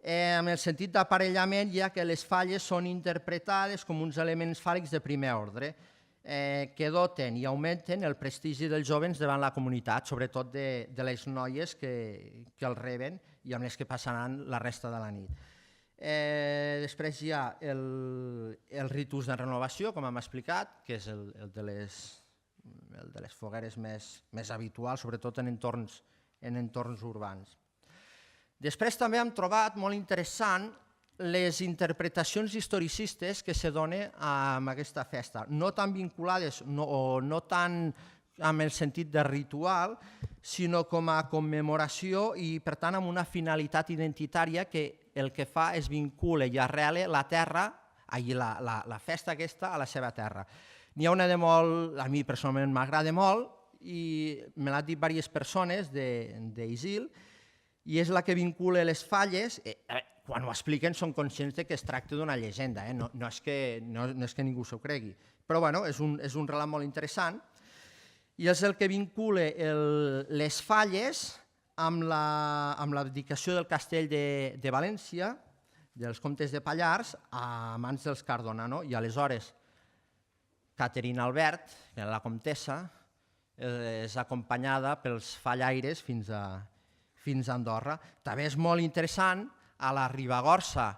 en el sentit d'aparellament, ja que les falles són interpretades com uns elements fàl·lics de primer ordre, que doten i augmenten el prestigi dels jovens davant la comunitat, sobretot de les noies que els reben i amb les que passaran la resta de la nit. Després hi ha el ritus de renovació, com hem explicat, que és el de les fogueres més habituals, sobretot en entorns urbans. Després també hem trobat molt interessant les interpretacions historicistes que se donen amb aquesta festa, no tan vinculades o no tan amb el sentit de ritual, sinó com a commemoració i, per tant, amb una finalitat identitària que el que fa és vincula i arrela la terra, la festa aquesta, a la seva terra. N'hi ha una de molt, a mi personalment m'agrada molt, i me l'ha dit diverses persones d'Isil, i és la que vincula les falles. Quan ho expliquen són conscients que es tracta d'una llegenda, no és que ningú s'ho cregui, però és un relat molt interessant, i és el que vincula les falles amb l'abdicació del castell de València, dels comtes de Pallars, a mans dels Cardona. I aleshores Caterina Albert, que era la comtessa, és acompanyada pels fallaires fins a Andorra. També és molt interessant a la Ribagorça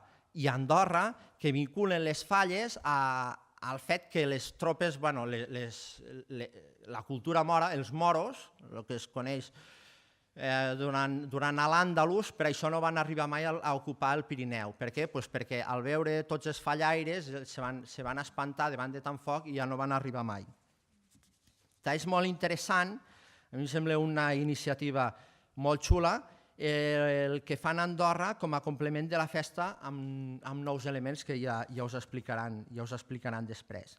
i a Andorra, que vinculen les falles al fet que les tropes, la cultura mora, els moros, el que es coneix durant l'Àndalus, per això no van arribar mai a ocupar el Pirineu. Per què? Perquè al veure tots els fallaires se van espantar davant de tant foc i ja no van arribar mai. És molt interessant, a mi em sembla una iniciativa molt xula, el que fan a Andorra com a complement de la festa amb nous elements que ja us explicaran després.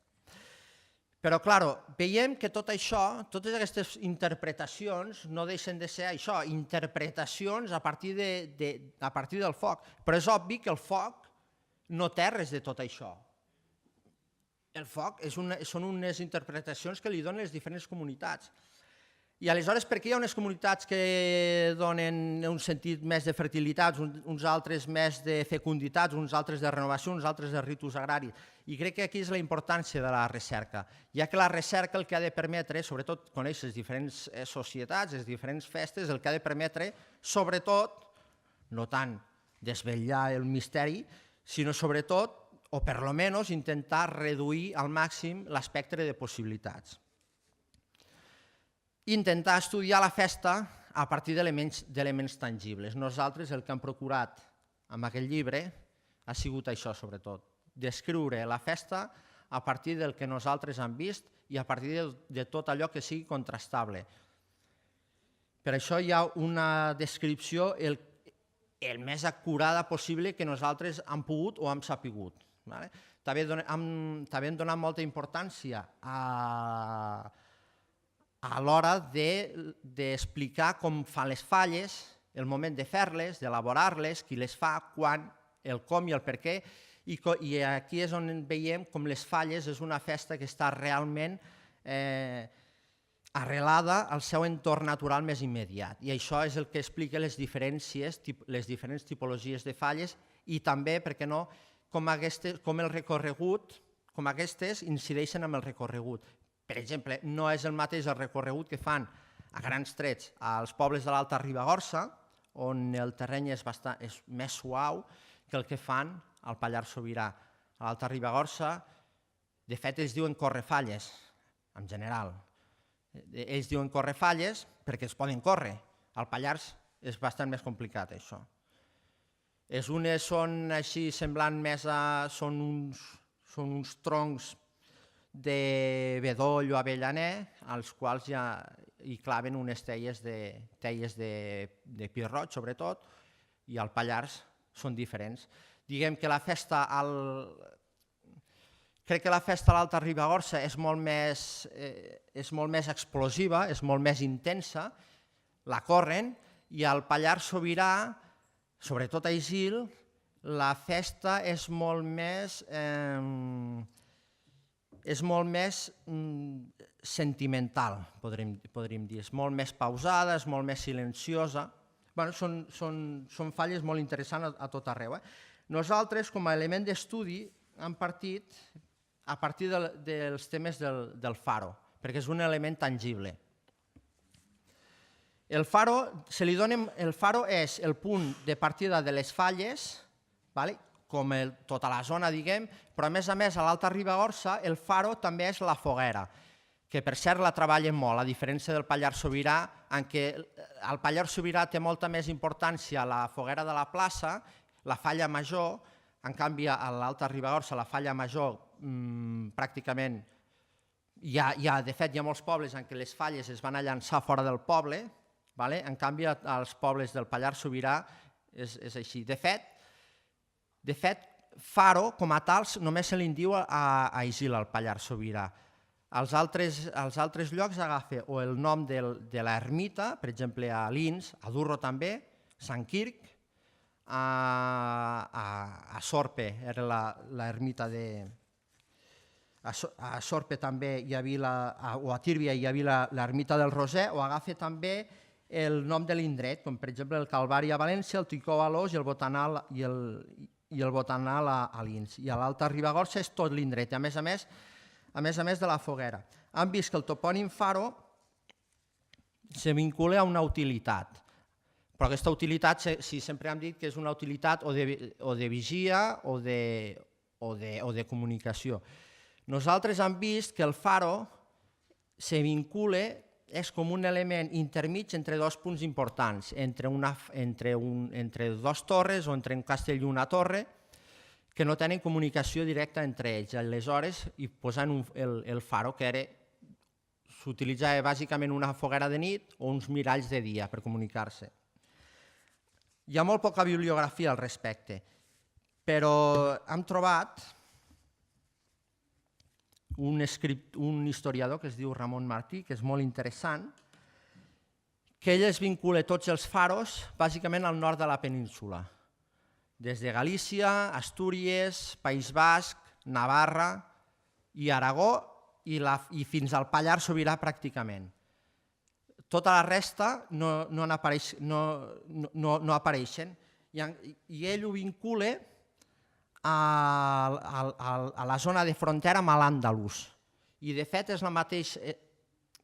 Però, clar, veiem que tot això, totes aquestes interpretacions no deixen de ser això, interpretacions a partir del foc. Però és obvi que el foc no té res de tot això. El foc són unes interpretacions que li donen les diferents comunitats. I aleshores, per què hi ha unes comunitats que donen un sentit més de fertilitat, uns altres més de fecunditat, uns altres de renovació, uns altres de ritus agraris? I crec que aquí és la importància de la recerca, ja que la recerca el que ha de permetre, sobretot conèixer les diferents societats, les diferents festes, el que ha de permetre, sobretot, no tant desvetllar el misteri, sinó sobretot, o per lo menos, intentar reduir al màxim l'espectre de possibilitats. Intentar estudiar la festa a partir d'elements tangibles. Nosaltres el que hem procurat amb aquest llibre ha sigut això, sobretot, descriure la festa a partir del que nosaltres hem vist i a partir de tot allò que sigui contrastable. Per això hi ha una descripció el més acurada possible que nosaltres hem pogut o hem sapigut. També hem donat molta importància a l'hora d'explicar com fan les falles, el moment de fer-les, d'elaborar-les, qui les fa, quan, el com i el per què, i aquí és on veiem com les falles és una festa que està realment arrelada al seu entorn natural més immediat. I això és el que explica les diferents tipologies de falles i també, per què no, com el recorregut, com aquestes incideixen amb el recorregut. Per exemple, no és el mateix el recorregut que fan a grans trets als pobles de l'Alta Ribagorça, on el terreny és més suau que el que fan al Pallars Sobirà. A l'Alta Ribagorça, de fet, ells diuen correfalles, en general. Ells diuen correfalles perquè es poden córrer. Al Pallars és bastant més complicat, això. Unes són així semblant més a... són uns troncs de bedoll o avellaner, als quals ja hi claven unes teies de pi roig, sobretot, i al Pallars són diferents. Diguem que la festa crec que la festa a l'Alta Ribagorça és molt més explosiva, és molt més intensa, la corren, i al Pallars Sobirà, sobretot a Isil, la festa és molt més sentimental, podríem dir. És molt més pausada, és molt més silenciosa. Són falles molt interessants a tot arreu. Nosaltres, com a element d'estudi, hem partit a partir dels temes del faro, perquè és un element tangible. El faro és el punt de partida de les falles, com tota la zona, diguem, però a més a l'Alta Ribagorça el faro també és la foguera, que per cert la treballen molt, a diferència del Pallars Sobirà, en què al Pallars Sobirà té molta més importància la foguera de la plaça, la falla major, en canvi a l'Alta Ribagorça la falla major pràcticament, de fet hi ha molts pobles en què les falles es van a llançar fora del poble, en canvi als pobles del Pallars Sobirà és així. De fet, faro, com a tals, només se li diu a Isil, al Pallars Sobirà. Als altres llocs agafa o el nom de l'ermita, per exemple a Lins, a Durro també, Sant Quirc, a Sorpe era l'ermita de... A Sorpe també hi havia, o a Tírvia hi havia l'ermita del Roser, o agafa també el nom de l'indret, com per exemple el Calvari a València, el Ticó a l'Ós i el Botanal a Lins. I a l'Alta Ribagorça és tot l'indret, a més a més de la foguera. Han vist que el topònim faro se vincula a una utilitat, però aquesta utilitat sempre hem dit que és una utilitat o de vigia o de comunicació. Nosaltres hem vist que el faro se vincula, és com un element intermig entre dos punts importants, entre dues torres o entre un castell i una torre, que no tenen comunicació directa entre ells. Aleshores, hi posen el faro, que s'utilitzava bàsicament una foguera de nit o uns miralls de dia per comunicar-se. Hi ha molt poca bibliografia al respecte, però hem trobat un historiador que es diu Ramon Martí, que és molt interessant, que ell es vincula tots els faros bàsicament al nord de la península, des de Galícia, Astúries, País Basc, Navarra i Aragó i fins al Pallars Sobirà pràcticament. Tota la resta no apareixen i ell ho vincula a la zona de frontera amb l'Àndalus. I de fet és la mateixa,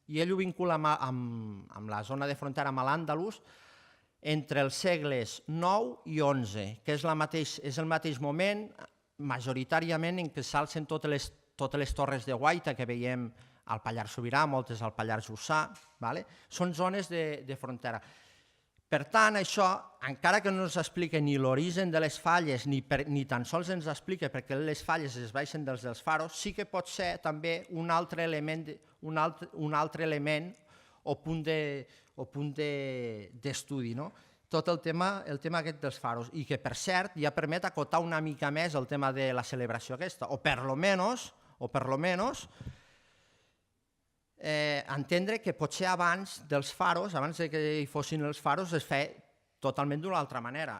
i ell ho vincula amb la zona de frontera amb l'Àndalus entre els segles IX i XI, que és el mateix moment majoritàriament en què s'alcen totes les torres de guaita que veiem al Pallars Sobirà, moltes al Pallars Jussà, són zones de frontera. Per tant, això, encara que no ens explica ni l'origen de les falles, ni tan sols ens explica perquè les falles es baixen dels faros, sí que pot ser també un altre element o punt d'estudi, tot el tema aquest dels faros, i que, per cert, ja permet acotar una mica més el tema de la celebració aquesta, o per lo menos entendre que potser abans dels faros, abans que hi fossin els faros, es feia totalment d'una altra manera.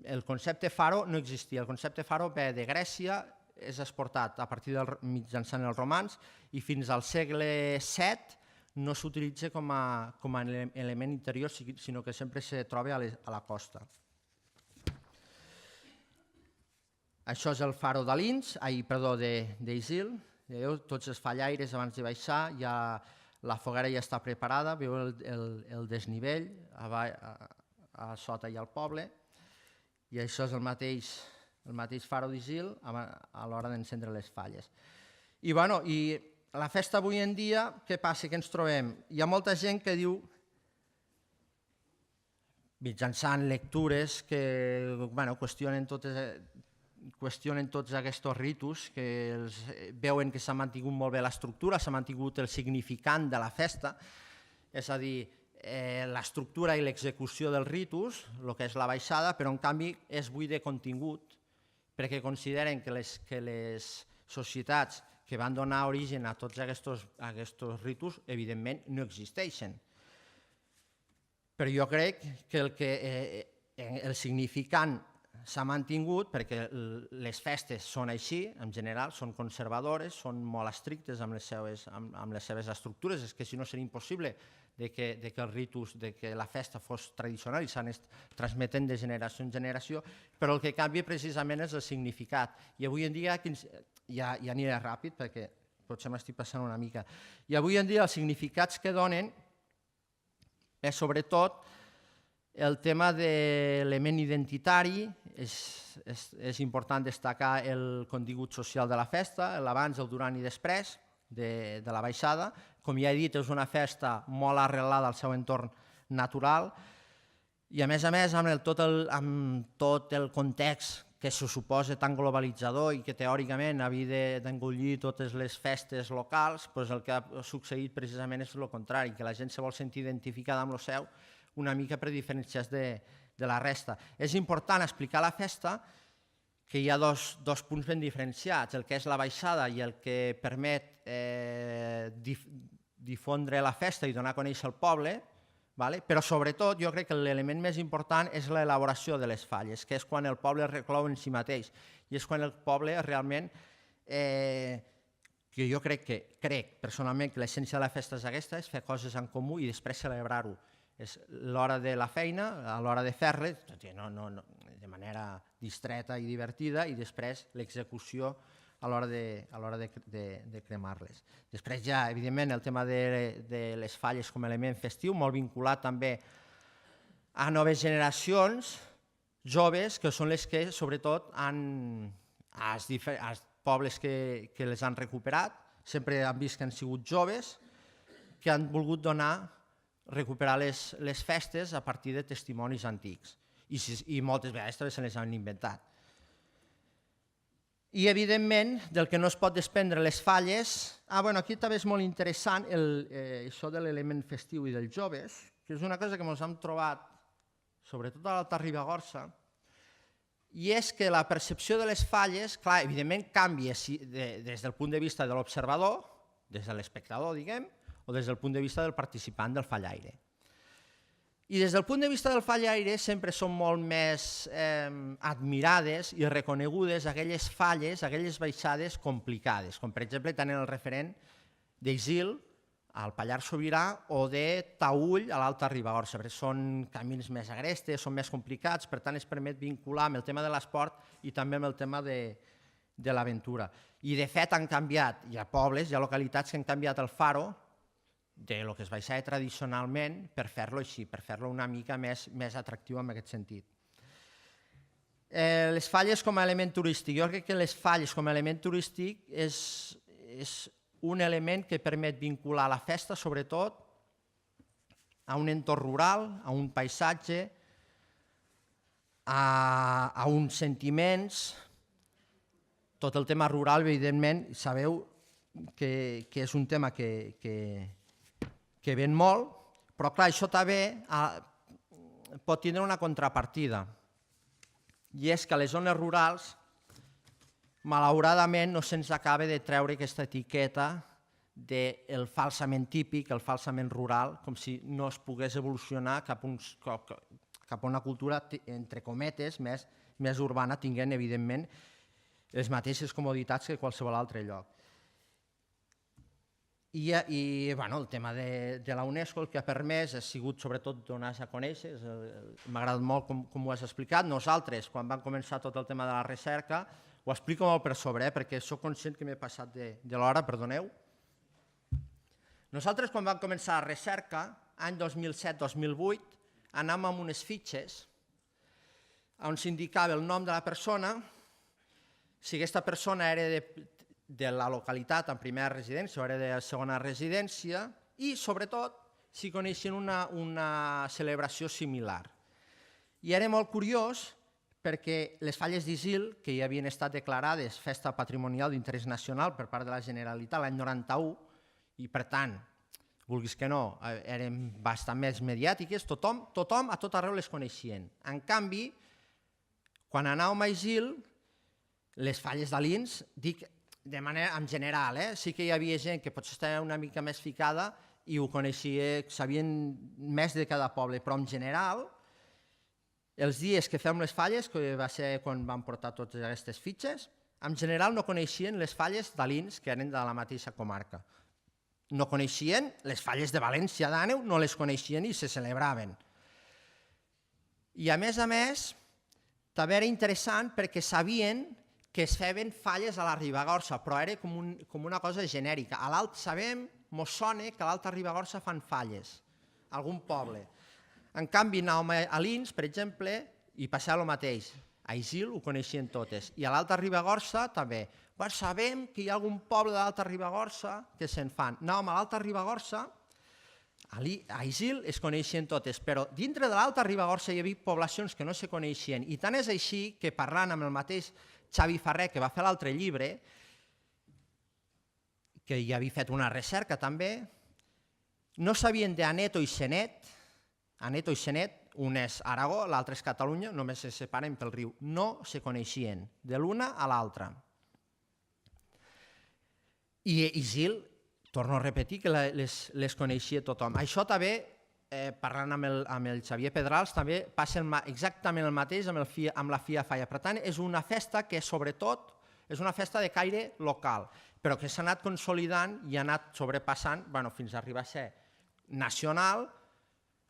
El concepte faro no existia, el concepte faro ve de Grècia, és exportat a partir mitjançant els romans i fins al segle VII no s'utilitza com a element interior, sinó que sempre se troba a la costa. Això és el faro d'Isil. Veieu, tots els fallaires abans de baixar, la foguera ja està preparada, veieu el desnivell, a sota hi ha el poble, i això és el mateix faro d'Isil a l'hora d'encendre les falles. I la festa avui en dia, què passa? Què ens trobem? Hi ha molta gent que diu, mitjançant lectures que qüestionen tots aquests ritus, que veuen que s'ha mantingut molt bé l'estructura, s'ha mantingut el significant de la festa, és a dir, l'estructura i l'execució dels ritus, el que és la baixada, però en canvi és buit de contingut, perquè consideren que les societats que van donar origen a tots aquests ritus, evidentment, no existeixen. Però jo crec que el significant s'ha mantingut perquè les festes són així, en general, són conservadores, són molt estrictes amb les seves estructures, és que si no seria impossible que els ritus, que la festa fos tradicional i s'han transmeten de generació en generació, però el que canvia precisament és el significat. I avui en dia, ja aniré ràpid perquè potser m'estic passant una mica, i avui en dia els significats que donen és sobretot el tema de l'element identitari. És important destacar el contingut social de la festa, l'abans, el durant i després de la baixada. Com ja he dit, és una festa molt arrelada al seu entorn natural i, a més, amb tot el context que se suposa tan globalitzador i que teòricament havia d'engollir totes les festes locals, el que ha succeït precisament és el contrari, que la gent se vol sentir identificada amb el seu una mica per diferenciar-se de la resta. És important explicar la festa, que hi ha dos punts ben diferenciats, el que és la baixada i el que permet difondre la festa i donar a conèixer el poble, però sobretot jo crec que l'element més important és l'elaboració de les falles, que és quan el poble es reclou en si mateix i és quan el poble realment, que jo crec personalment que l'essència de la festa és aquesta, és fer coses en comú i després celebrar-ho. És l'hora de la feina, a l'hora de fer-la, de manera distreta i divertida, i després l'execució a l'hora de cremar-les. Després ja, evidentment, el tema de les falles com a element festiu, molt vinculat també a noves generacions joves, que són les que, sobretot, els pobles que les han recuperat, sempre han vist que han sigut joves, que han volgut recuperar les festes a partir de testimonis antics i moltes vegades també se les han inventat. I, evidentment, del que no es pot desprendre les falles... Aquí també és molt interessant això de l'element festiu i dels joves, que és una cosa que ens hem trobat, sobretot a l'Alta Ribagorça, i és que la percepció de les falles, clar, evidentment canvia des del punt de vista de l'observador, des de l'espectador, diguem, o des del punt de vista del participant del fallaire. I des del punt de vista del fallaire sempre són molt més admirades i reconegudes aquelles falles, aquelles baixades complicades, com per exemple tenir el referent d'Isil al Pallars Sobirà o de Taüll a l'Alta Ribagorça, perquè són camins més agrestes, són més complicats, per tant es permet vincular amb el tema de l'esport i també amb el tema de l'aventura. I de fet han canviat, hi ha pobles, hi ha localitats que han canviat el faro de lo que es baixava tradicionalment per fer-lo així, per fer-lo una mica més atractiu en aquest sentit. Les falles com a element turístic. Jo crec que les falles com a element turístic és un element que permet vincular la festa, sobretot, a un entorn rural, a un paisatge, a uns sentiments. Tot el tema rural, evidentment, sabeu que és un tema que ven molt, però clar, això també pot tindre una contrapartida, i és que a les zones rurals, malauradament, no se'ns acaba de treure aquesta etiqueta del falsament típic, el falsament rural, com si no es pogués evolucionar cap a una cultura, entre cometes, més urbana, tinguent, evidentment, les mateixes comoditats que qualsevol altre lloc. I el tema de la UNESCO el que ha permès ha sigut sobretot donar-se a conèixer, m'ha agradat molt com ho has explicat. Nosaltres, quan vam començar tot el tema de la recerca, ho explico molt per sobre, perquè soc conscient que m'he passat de l'hora, perdoneu. Nosaltres, quan vam començar la recerca, any 2007-2008, anàvem amb unes fitxes on s'indicava el nom de la persona, si aquesta persona era de la localitat en primera residència o era de segona residència i, sobretot, si coneixien una celebració similar. I era molt curiós perquè les falles d'Isil, que ja havien estat declarades festa patrimonial d'interès nacional per part de la Generalitat l'any 91, i per tant, vulguis que no, eren bastant més mediàtiques, tothom a tot arreu les coneixien. En canvi, quan anàvem a Isil, les falles d'Alins, dic de manera en general, sí que hi havia gent que potser estava una mica més ficada i ho coneixia, sabien més de cada poble, però en general, els dies que fem les falles, que va ser quan vam portar totes aquestes fitxes, en general no coneixien les falles d'Alins, que eren de la mateixa comarca. No coneixien les falles de València d'Àneu, no les coneixien i se celebraven. I a més, també era interessant perquè sabien que es feien falles a la Ribagorça, però era com una cosa genèrica. A l'alt sabem, mos sona que a l'Alta Ribagorça fan falles, algun poble. En canvi, anàvem a Lins, per exemple, i passava el mateix. A Isil ho coneixien totes, i a l'Alta Ribagorça també. Sabem que hi ha algun poble de l'Alta Ribagorça que se'n fan. Anàvem a l'Alta Ribagorça, a Isil es coneixien totes, però dintre de l'Alta Ribagorça hi havia poblacions que no se coneixien, i tant és així que parlant amb el mateix Xavi Ferrer, que va fer l'altre llibre, que hi havia fet una recerca també, no sabien d'Aneto i Senet, un és Aragó, l'altre és Catalunya, només se separen pel riu, no se coneixien de l'una a l'altra. I Isil, torno a repetir, que les coneixia tothom. Això també, parlant amb el Xavier Pedrals, també passa exactament el mateix amb la Fia Falla. Per tant, és una festa que sobretot és una festa de caire local, però que s'ha anat consolidant i ha anat sobrepassant fins a arribar a ser nacional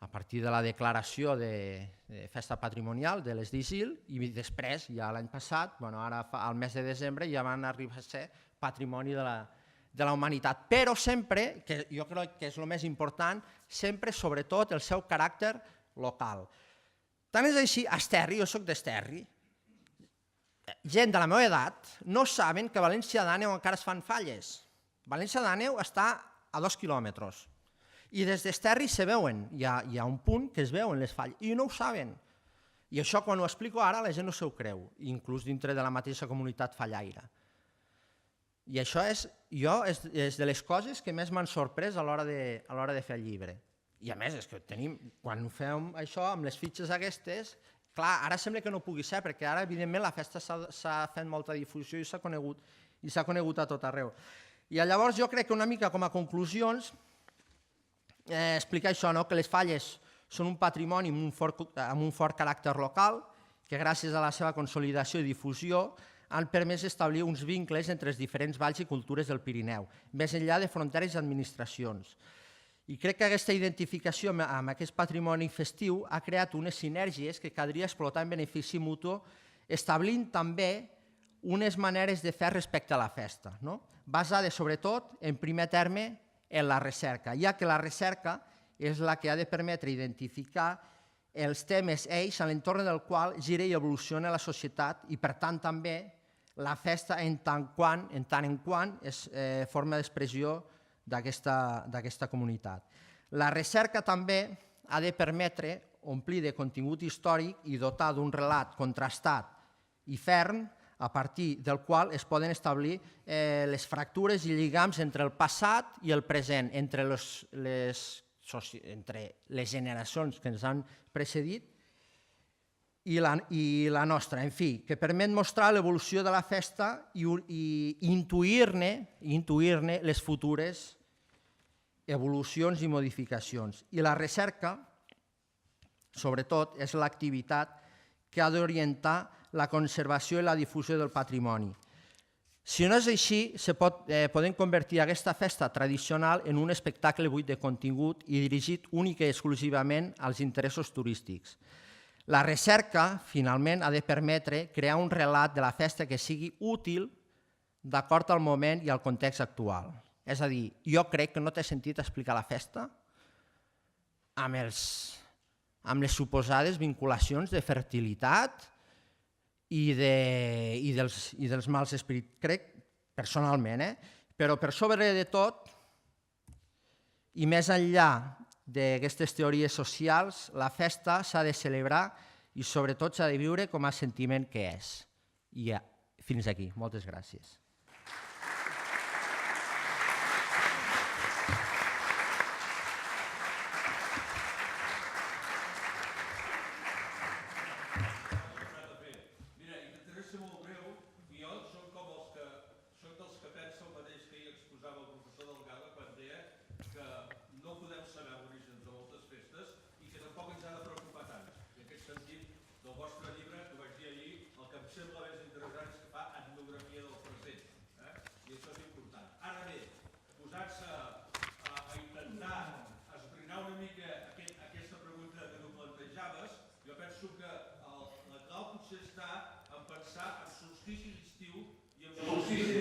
a partir de la declaració de festa patrimonial de les d'Isil i després, ja l'any passat, ara al mes de desembre, ja van arribar a ser patrimoni de la humanitat, però sempre, que jo crec que és el més important, sempre, sobretot, el seu caràcter local. Tant és així, a Esterri, jo soc d'Esterri, gent de la meva edat no saben que a València d'Àneu encara es fan falles. València d'Àneu està a 2 quilòmetres i des d'Esterri se veuen, hi ha un punt que es veuen les falles i no ho saben. I això quan ho explico ara la gent no s'ho creu, inclús dintre de la mateixa comunitat fallaire. I això és de les coses que més m'han sorprès a l'hora de fer el llibre. I a més, és que tenim, quan ho fem això, amb les fitxes aquestes, Clar, ara sembla que no pugui ser, perquè ara, evidentment, la festa s'ha fet molta difusió i s'ha conegut a tot arreu. I llavors jo crec que una mica com a conclusions explicar això, que les falles són un patrimoni amb un fort caràcter local, que gràcies a la seva consolidació i difusió han permès establir uns vincles entre els diferents valls i cultures del Pirineu, més enllà de fronteres i administracions. I crec que aquesta identificació amb aquest patrimoni festiu ha creat unes sinergies que caldria explotar en benefici mutu, establint també unes maneres de fer respecte a la festa, basades sobretot, en primer terme, en la recerca, ja que la recerca és la que ha de permetre identificar els temes eix a l'entorn del qual gira i evoluciona la societat i, per tant, també la festa en tant en quant és forma d'expressió d'aquesta comunitat. La recerca també ha de permetre omplir de contingut històric i dotar d'un relat contrastat i ferm a partir del qual es poden establir les fractures i lligams entre el passat i el present, entre les generacions que ens han precedit i la nostra, en fi, que permet mostrar l'evolució de la festa i intuir-ne les futures evolucions i modificacions. I la recerca, sobretot, és l'activitat que ha d'orientar la conservació i la difusió del patrimoni. Si no és així, podem convertir aquesta festa tradicional en un espectacle buit de contingut i dirigit únic i exclusivament als interessos turístics. La recerca, finalment, ha de permetre crear un relat de la festa que sigui útil d'acord al moment i al context actual. És a dir, jo crec que no té sentit explicar la festa amb les suposades vinculacions de fertilitat i dels mals esperits. Crec, personalment, però per sobre de tot, i més enllà d'aquestes teories socials, la festa s'ha de celebrar i sobretot s'ha de viure com a sentiment que és. I fins aquí. Moltes gràcies.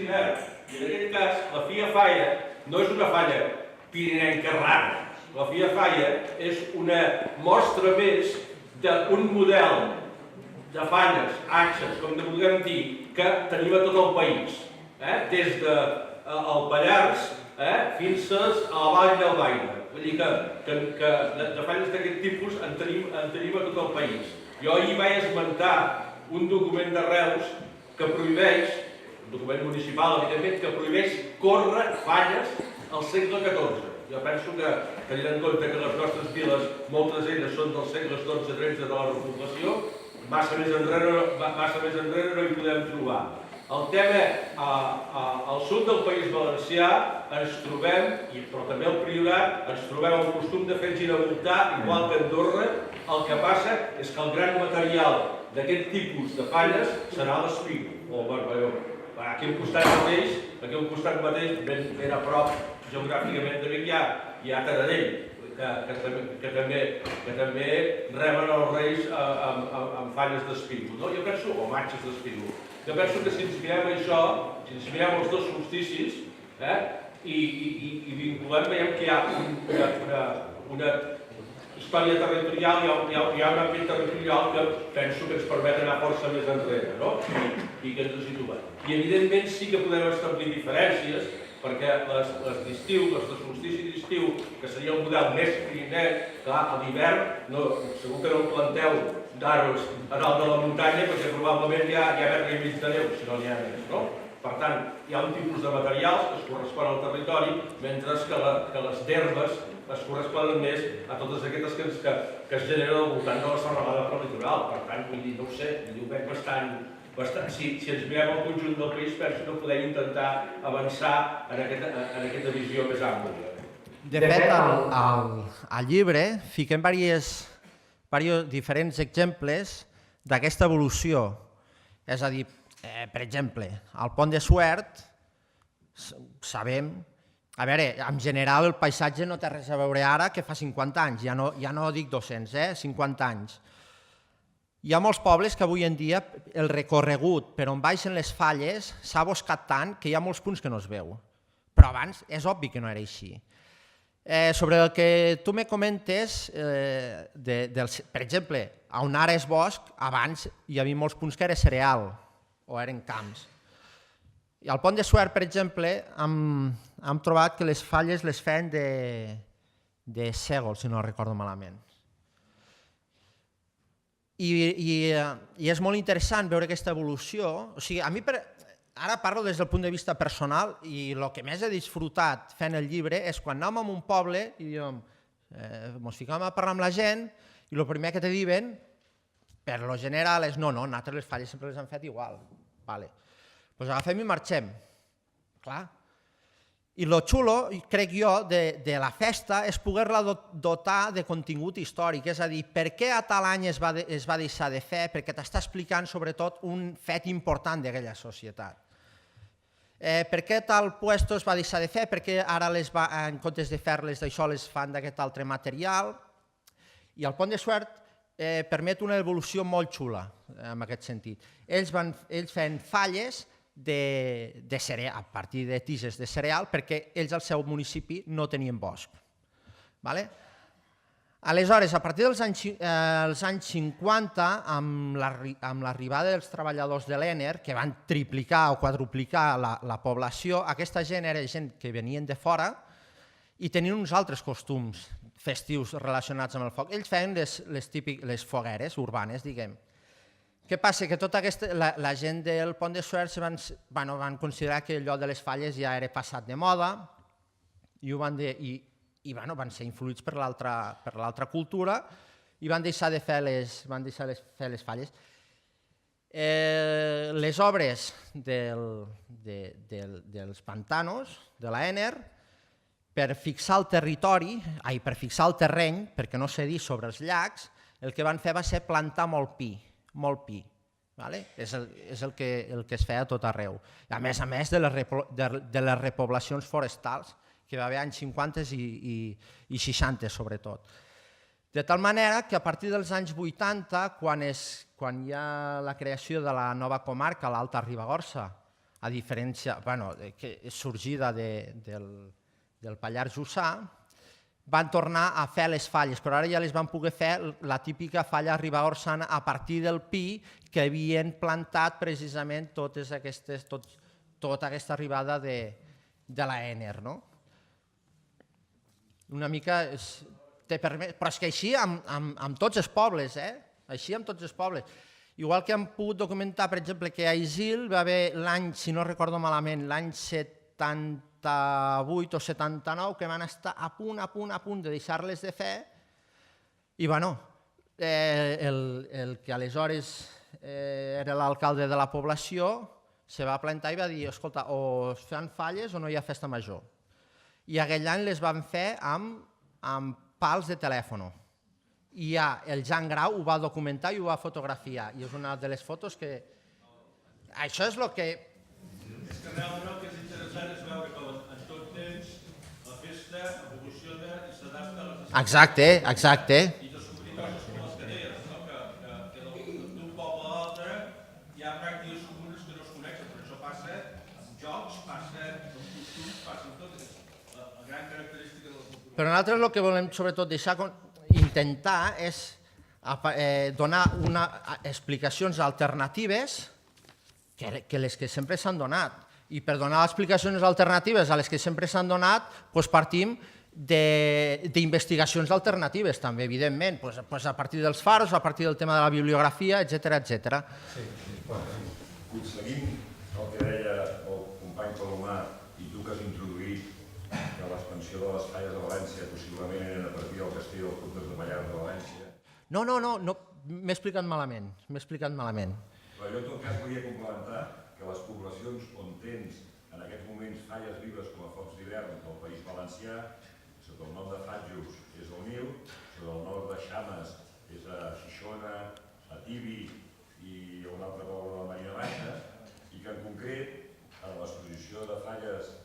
I en aquest cas, la Fia Falla no és una falla pirinenca rara. La Fia Falla és una mostra més d'un model de falles, atxes, com vulguem dir, que tenim a tot el país. Des del Pallars fins a la Vall d'Albaida. Vull dir que de falles d'aquest tipus en tenim a tot el país. Jo ahir vaig esmentar un document de Reus que prohibeix, un document municipal, evidentment, que prohibeix córrer falles al segle XIV. Jo penso que, tenint en compte que les nostres viles, moltes d'elles són dels segles XII-XIII de la repoblació, massa més enrere no hi podem trobar. El tema, al sud del País Valencià ens trobem, però també al Priorat, ens trobem el costum de fer giravoltar, igual que a Andorra. El que passa és que el gran material d'aquest tipus de falles serà l'Espigo o el Barberó. Aquí al costat mateix, ben a prop geogràficament de Vic, hi ha Taradell, que també reben els reis amb falles d'Espigo, jo penso, o matxes d'Espigo. Jo penso que si ens mirem això, si ens mirem els dos solsticis i vinculem, veiem que hi ha una història territorial, hi ha un àmbit territorial que penso que ens permet anar força més enrere, i que ens situem. I evidentment sí que podem establir diferències, perquè les d'estiu, les de solstici d'estiu, que seria el model més pirinenc, clar, a l'hivern segur que no en planteu d'arbres a dalt de la muntanya, perquè probablement hi ha metre i mig de neu, si no n'hi ha més, no? Per tant, hi ha un tipus de materials que es correspon al territori, mentre que les d'herbes es corresponen més a totes aquestes que es generen al voltant de la serralada prelitoral. Per tant, vull dir, no ho sé, ho veig bastant... Si ens mirem al conjunt del país, penso que podem intentar avançar en aquesta visió més àmplia. De fet, al llibre fiquem diferents exemples d'aquesta evolució. És a dir, per exemple, al Pont de Suert, sabem, a veure, en general el paisatge no té res a veure ara que fa 50 anys, ja no dic 200, 50 anys. Hi ha molts pobles que avui en dia el recorregut per on baixen les falles s'ha boscat tant que hi ha molts punts que no es veu. Però abans és obvi que no era així. Sobre el que tu me comentes, per exemple, on ara és bosc, abans hi havia molts punts que era cereal o eren camps. I al Pont de Suert, per exemple, hem trobat que les falles les feien de sègol, si no recordo malament. I és molt interessant veure aquesta evolució. O sigui, a mi, ara parlo des del punt de vista personal i el que més he disfrutat fent el llibre és quan anàvem a un poble i ens ficàvem a parlar amb la gent i el primer que te diuen, per lo general, és no, nosaltres les falles sempre les hem fet igual. Doncs agafem i marxem. Clar. I el xulo, crec jo, de la festa és poder-la dotar de contingut històric, és a dir, per què a tal any es va deixar de fer, perquè t'està explicant sobretot un fet important d'aquella societat. Per què tal puesto es va deixar de fer, perquè ara en comptes de fer-les d'això les fan d'aquest altre material. I el Pont de Suert permet una evolució molt xula en aquest sentit. Ells feien falles a partir de tiges de cereal perquè ells al seu municipi no tenien bosc. Aleshores, a partir dels anys 50, amb l'arribada dels treballadors de l'ENER, que van triplicar o quadruplicar la població, aquesta gent era gent que venien de fora i tenien uns altres costums festius relacionats amb el foc. Ells feien les fogueres urbanes, diguem. Què passa? Que tota la gent del Pont de Suert van considerar que allò de les falles ja era passat de moda i van ser influïts per l'altra cultura i van deixar de fer les falles. Les obres dels pantanos de l'ENER, per fixar el territori, per fixar el terreny, perquè no cedís sobre els llacs, el que van fer va ser plantar molt pi. És el que es feia a tot arreu. A més de les repoblacions forestals, que va haver anys 50 i 60 sobretot. De tal manera que a partir dels anys 80, quan hi ha la creació de la nova comarca, l'Alta Ribagorça, a diferència, que és sorgida del Pallars Jussà, van tornar a fer les falles, però ara ja les van poder fer la típica falla ribagorzana a partir del pi que havien plantat precisament tota aquesta arribada de l'ENER. Una mica... Però és que així amb tots els pobles, així amb tots els pobles. Igual que hem pogut documentar, per exemple, que a Isil va haver l'any, si no recordo malament, l'any 78 o 79, que van estar a punt de deixar-les de fer, i el que aleshores era l'alcalde de la població se va plantar i va dir, escolta, o es fan falles o no hi ha festa major. I aquell any les van fer amb pals de telèfon. I el Jan Grau ho va documentar i ho va fotografiar. I és una de les fotos que... Això és el que... És que realment el que és interessant és veure que en tot temps la festa evoluciona i s'adapta a les necessitats. Exacte. I descobrir coses com les que deies, que d'un poble a l'altre hi ha pràctiques comunes que no es coneixen, però això passa amb jocs, passa amb costums, passa amb tot. És la gran característica de la cultura. Però nosaltres el que volem sobretot intentar és donar explicacions alternatives que les que sempre s'han donat. I per donar explicacions alternatives a les que sempre s'han donat, partim d'investigacions alternatives també, evidentment, a partir dels faros, a partir del tema de la bibliografia, etc. Sí, quan aconseguim el que deia el company Palomar i tu que has introduït que l'expansió de les falles de València possiblement eren a partir del castell del Club de Pallars de València. No, m'he explicat malament, Però jo en tot cas volia complementar que les poblacions on tens en aquests moments falles vives com a focs d'hivern del País Valencià, sota el nom de Fatjos és el Nil, sota el nom de Xames és a Xixona, a Tibi i un altre poble de la Marina Baixa, i que en concret en l'exposició de falles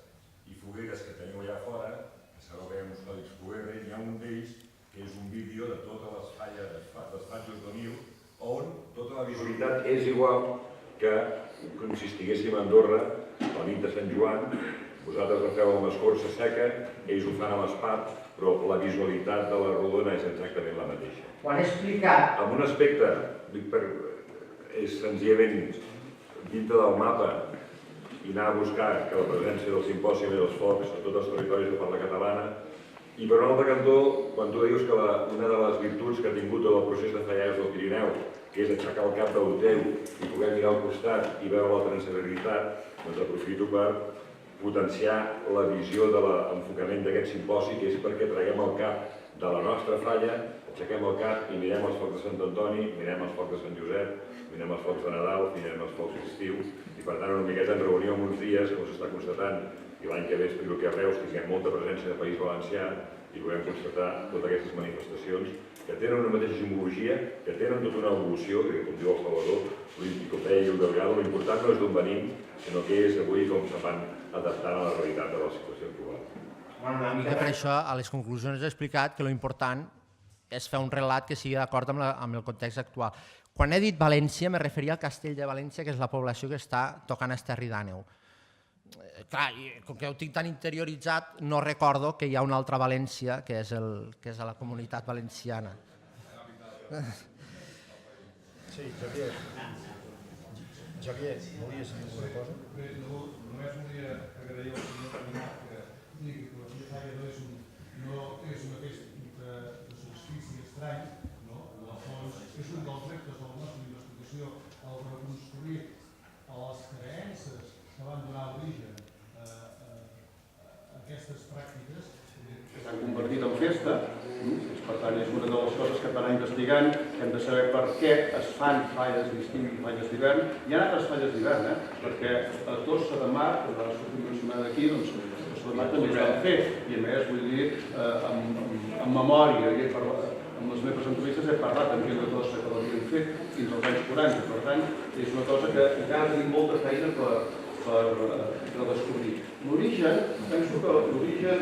i fogueres que teniu allà fora, que sabeu que hi ha uns còdics QR, hi ha un d'ells que és un vídeo de totes les falles dels Fatjos del Nil, on tota la visualitat és igual que com si estiguéssim a Andorra la nit de Sant Joan. Vosaltres la feu amb escorça seca, ells ho fan amb espart, però la visualitat de la rodona és exactament la mateixa. Ho han explicat. Amb un aspecte, és senzillament dintre del mapa i anar a buscar que la presència del simpòsium i dels focs a tots els territoris de parla catalana. I per un altre cantó, quan tu dius que una de les virtuts que ha tingut tot el procés de Falles del Pirineu, que és aixecar el cap del teu i poder mirar al costat i veure la transversalitat, doncs aprofito per potenciar la visió de l'enfocament d'aquest simposi, que és perquè traguem el cap de la nostra falla, aixequem el cap i mirem els focs de Sant Antoni, mirem els focs de Sant Josep, mirem els focs de Nadal, mirem els focs d'estiu, i per tant una miqueta en reunió en uns dies, com s'està constatant, i l'any que ve espero que a Reus tinguem molta presència de País Valencià i podem constatar totes aquestes manifestacions que tenen una mateixa simbologia, que tenen tota una evolució, que com diu el Salvador, l'Inticopea i el Delgado, l'important no és d'on venim, sinó que és avui com se van adaptant a la realitat de la situació actual. Una mica per això, a les conclusions he explicat que l'important és fer un relat que sigui d'acord amb el context actual. Quan he dit València, me referia al Castell de València, que és la població que està tocant Esterri d'Àneu. Clar, com que ho tinc tan interioritzat, no recordo que hi ha una altra València, que és a la Comunitat Valenciana. Sí, Xavier, volies dir alguna cosa? Bé, només volia agrair al senyor Caminat que digui que la Falla Falla no és una festa de solstici estrany, no? En el fons és un dels reptes de la nostra investigació, el reconstruir les creences que van donar origen a aquestes pràctiques. Que s'han convertit en festa, per tant és una de les coses que per anar investigant hem de saber per què es fan falles d'estiu i falles d'hivern. Hi ha altres falles d'hivern, perquè a Tossa de Mar, que va sortir mencionada aquí, doncs a Tossa de Mar també es van fer, i a més, vull dir, en memòria i amb les meves entrevistes he parlat amb gent de Tossa que l'havien fet fins als anys 40, per tant és una cosa que encara tenim molta feina per descobrir. L'origen, penso que l'origen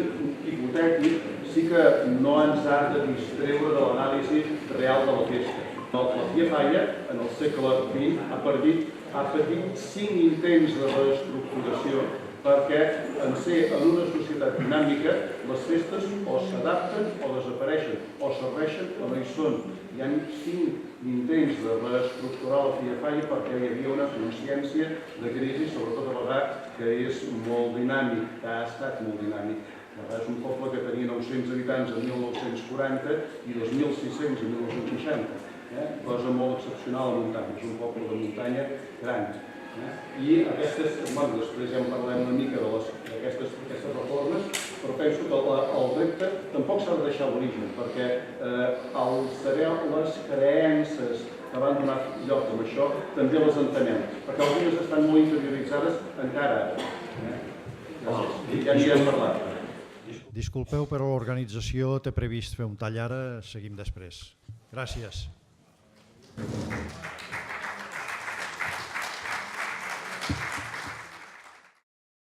hipotètic sí que no ens ha de distreure de l'anàlisi real de la festa. La Falla Falla, en el segle XX, ha patit 5 intents de reestructuració perquè en ser en una societat dinàmica les festes o s'adapten o desapareixen o serveixen o no hi són. Hi ha 5 intents de reestructurar la Falla Falla perquè hi havia una consciència de crisi, sobretot a vegades que és molt dinàmic, que ha estat molt dinàmic. És un poble que tenia 900 habitants en 1940 i 2.600 en 1960. Cosa molt excepcional a muntanya, és un poble de muntanya gran. I després ja en parlem una mica d'aquestes reformes, però penso que el repte tampoc s'ha de deixar l'origen, perquè les creences que van donar lloc a això també les entenem, perquè algunes estan molt interioritzades encara ara. Ja n'hi hem parlat. Disculpeu, però l'organització té previst fer un tall ara, seguim després. Gràcies.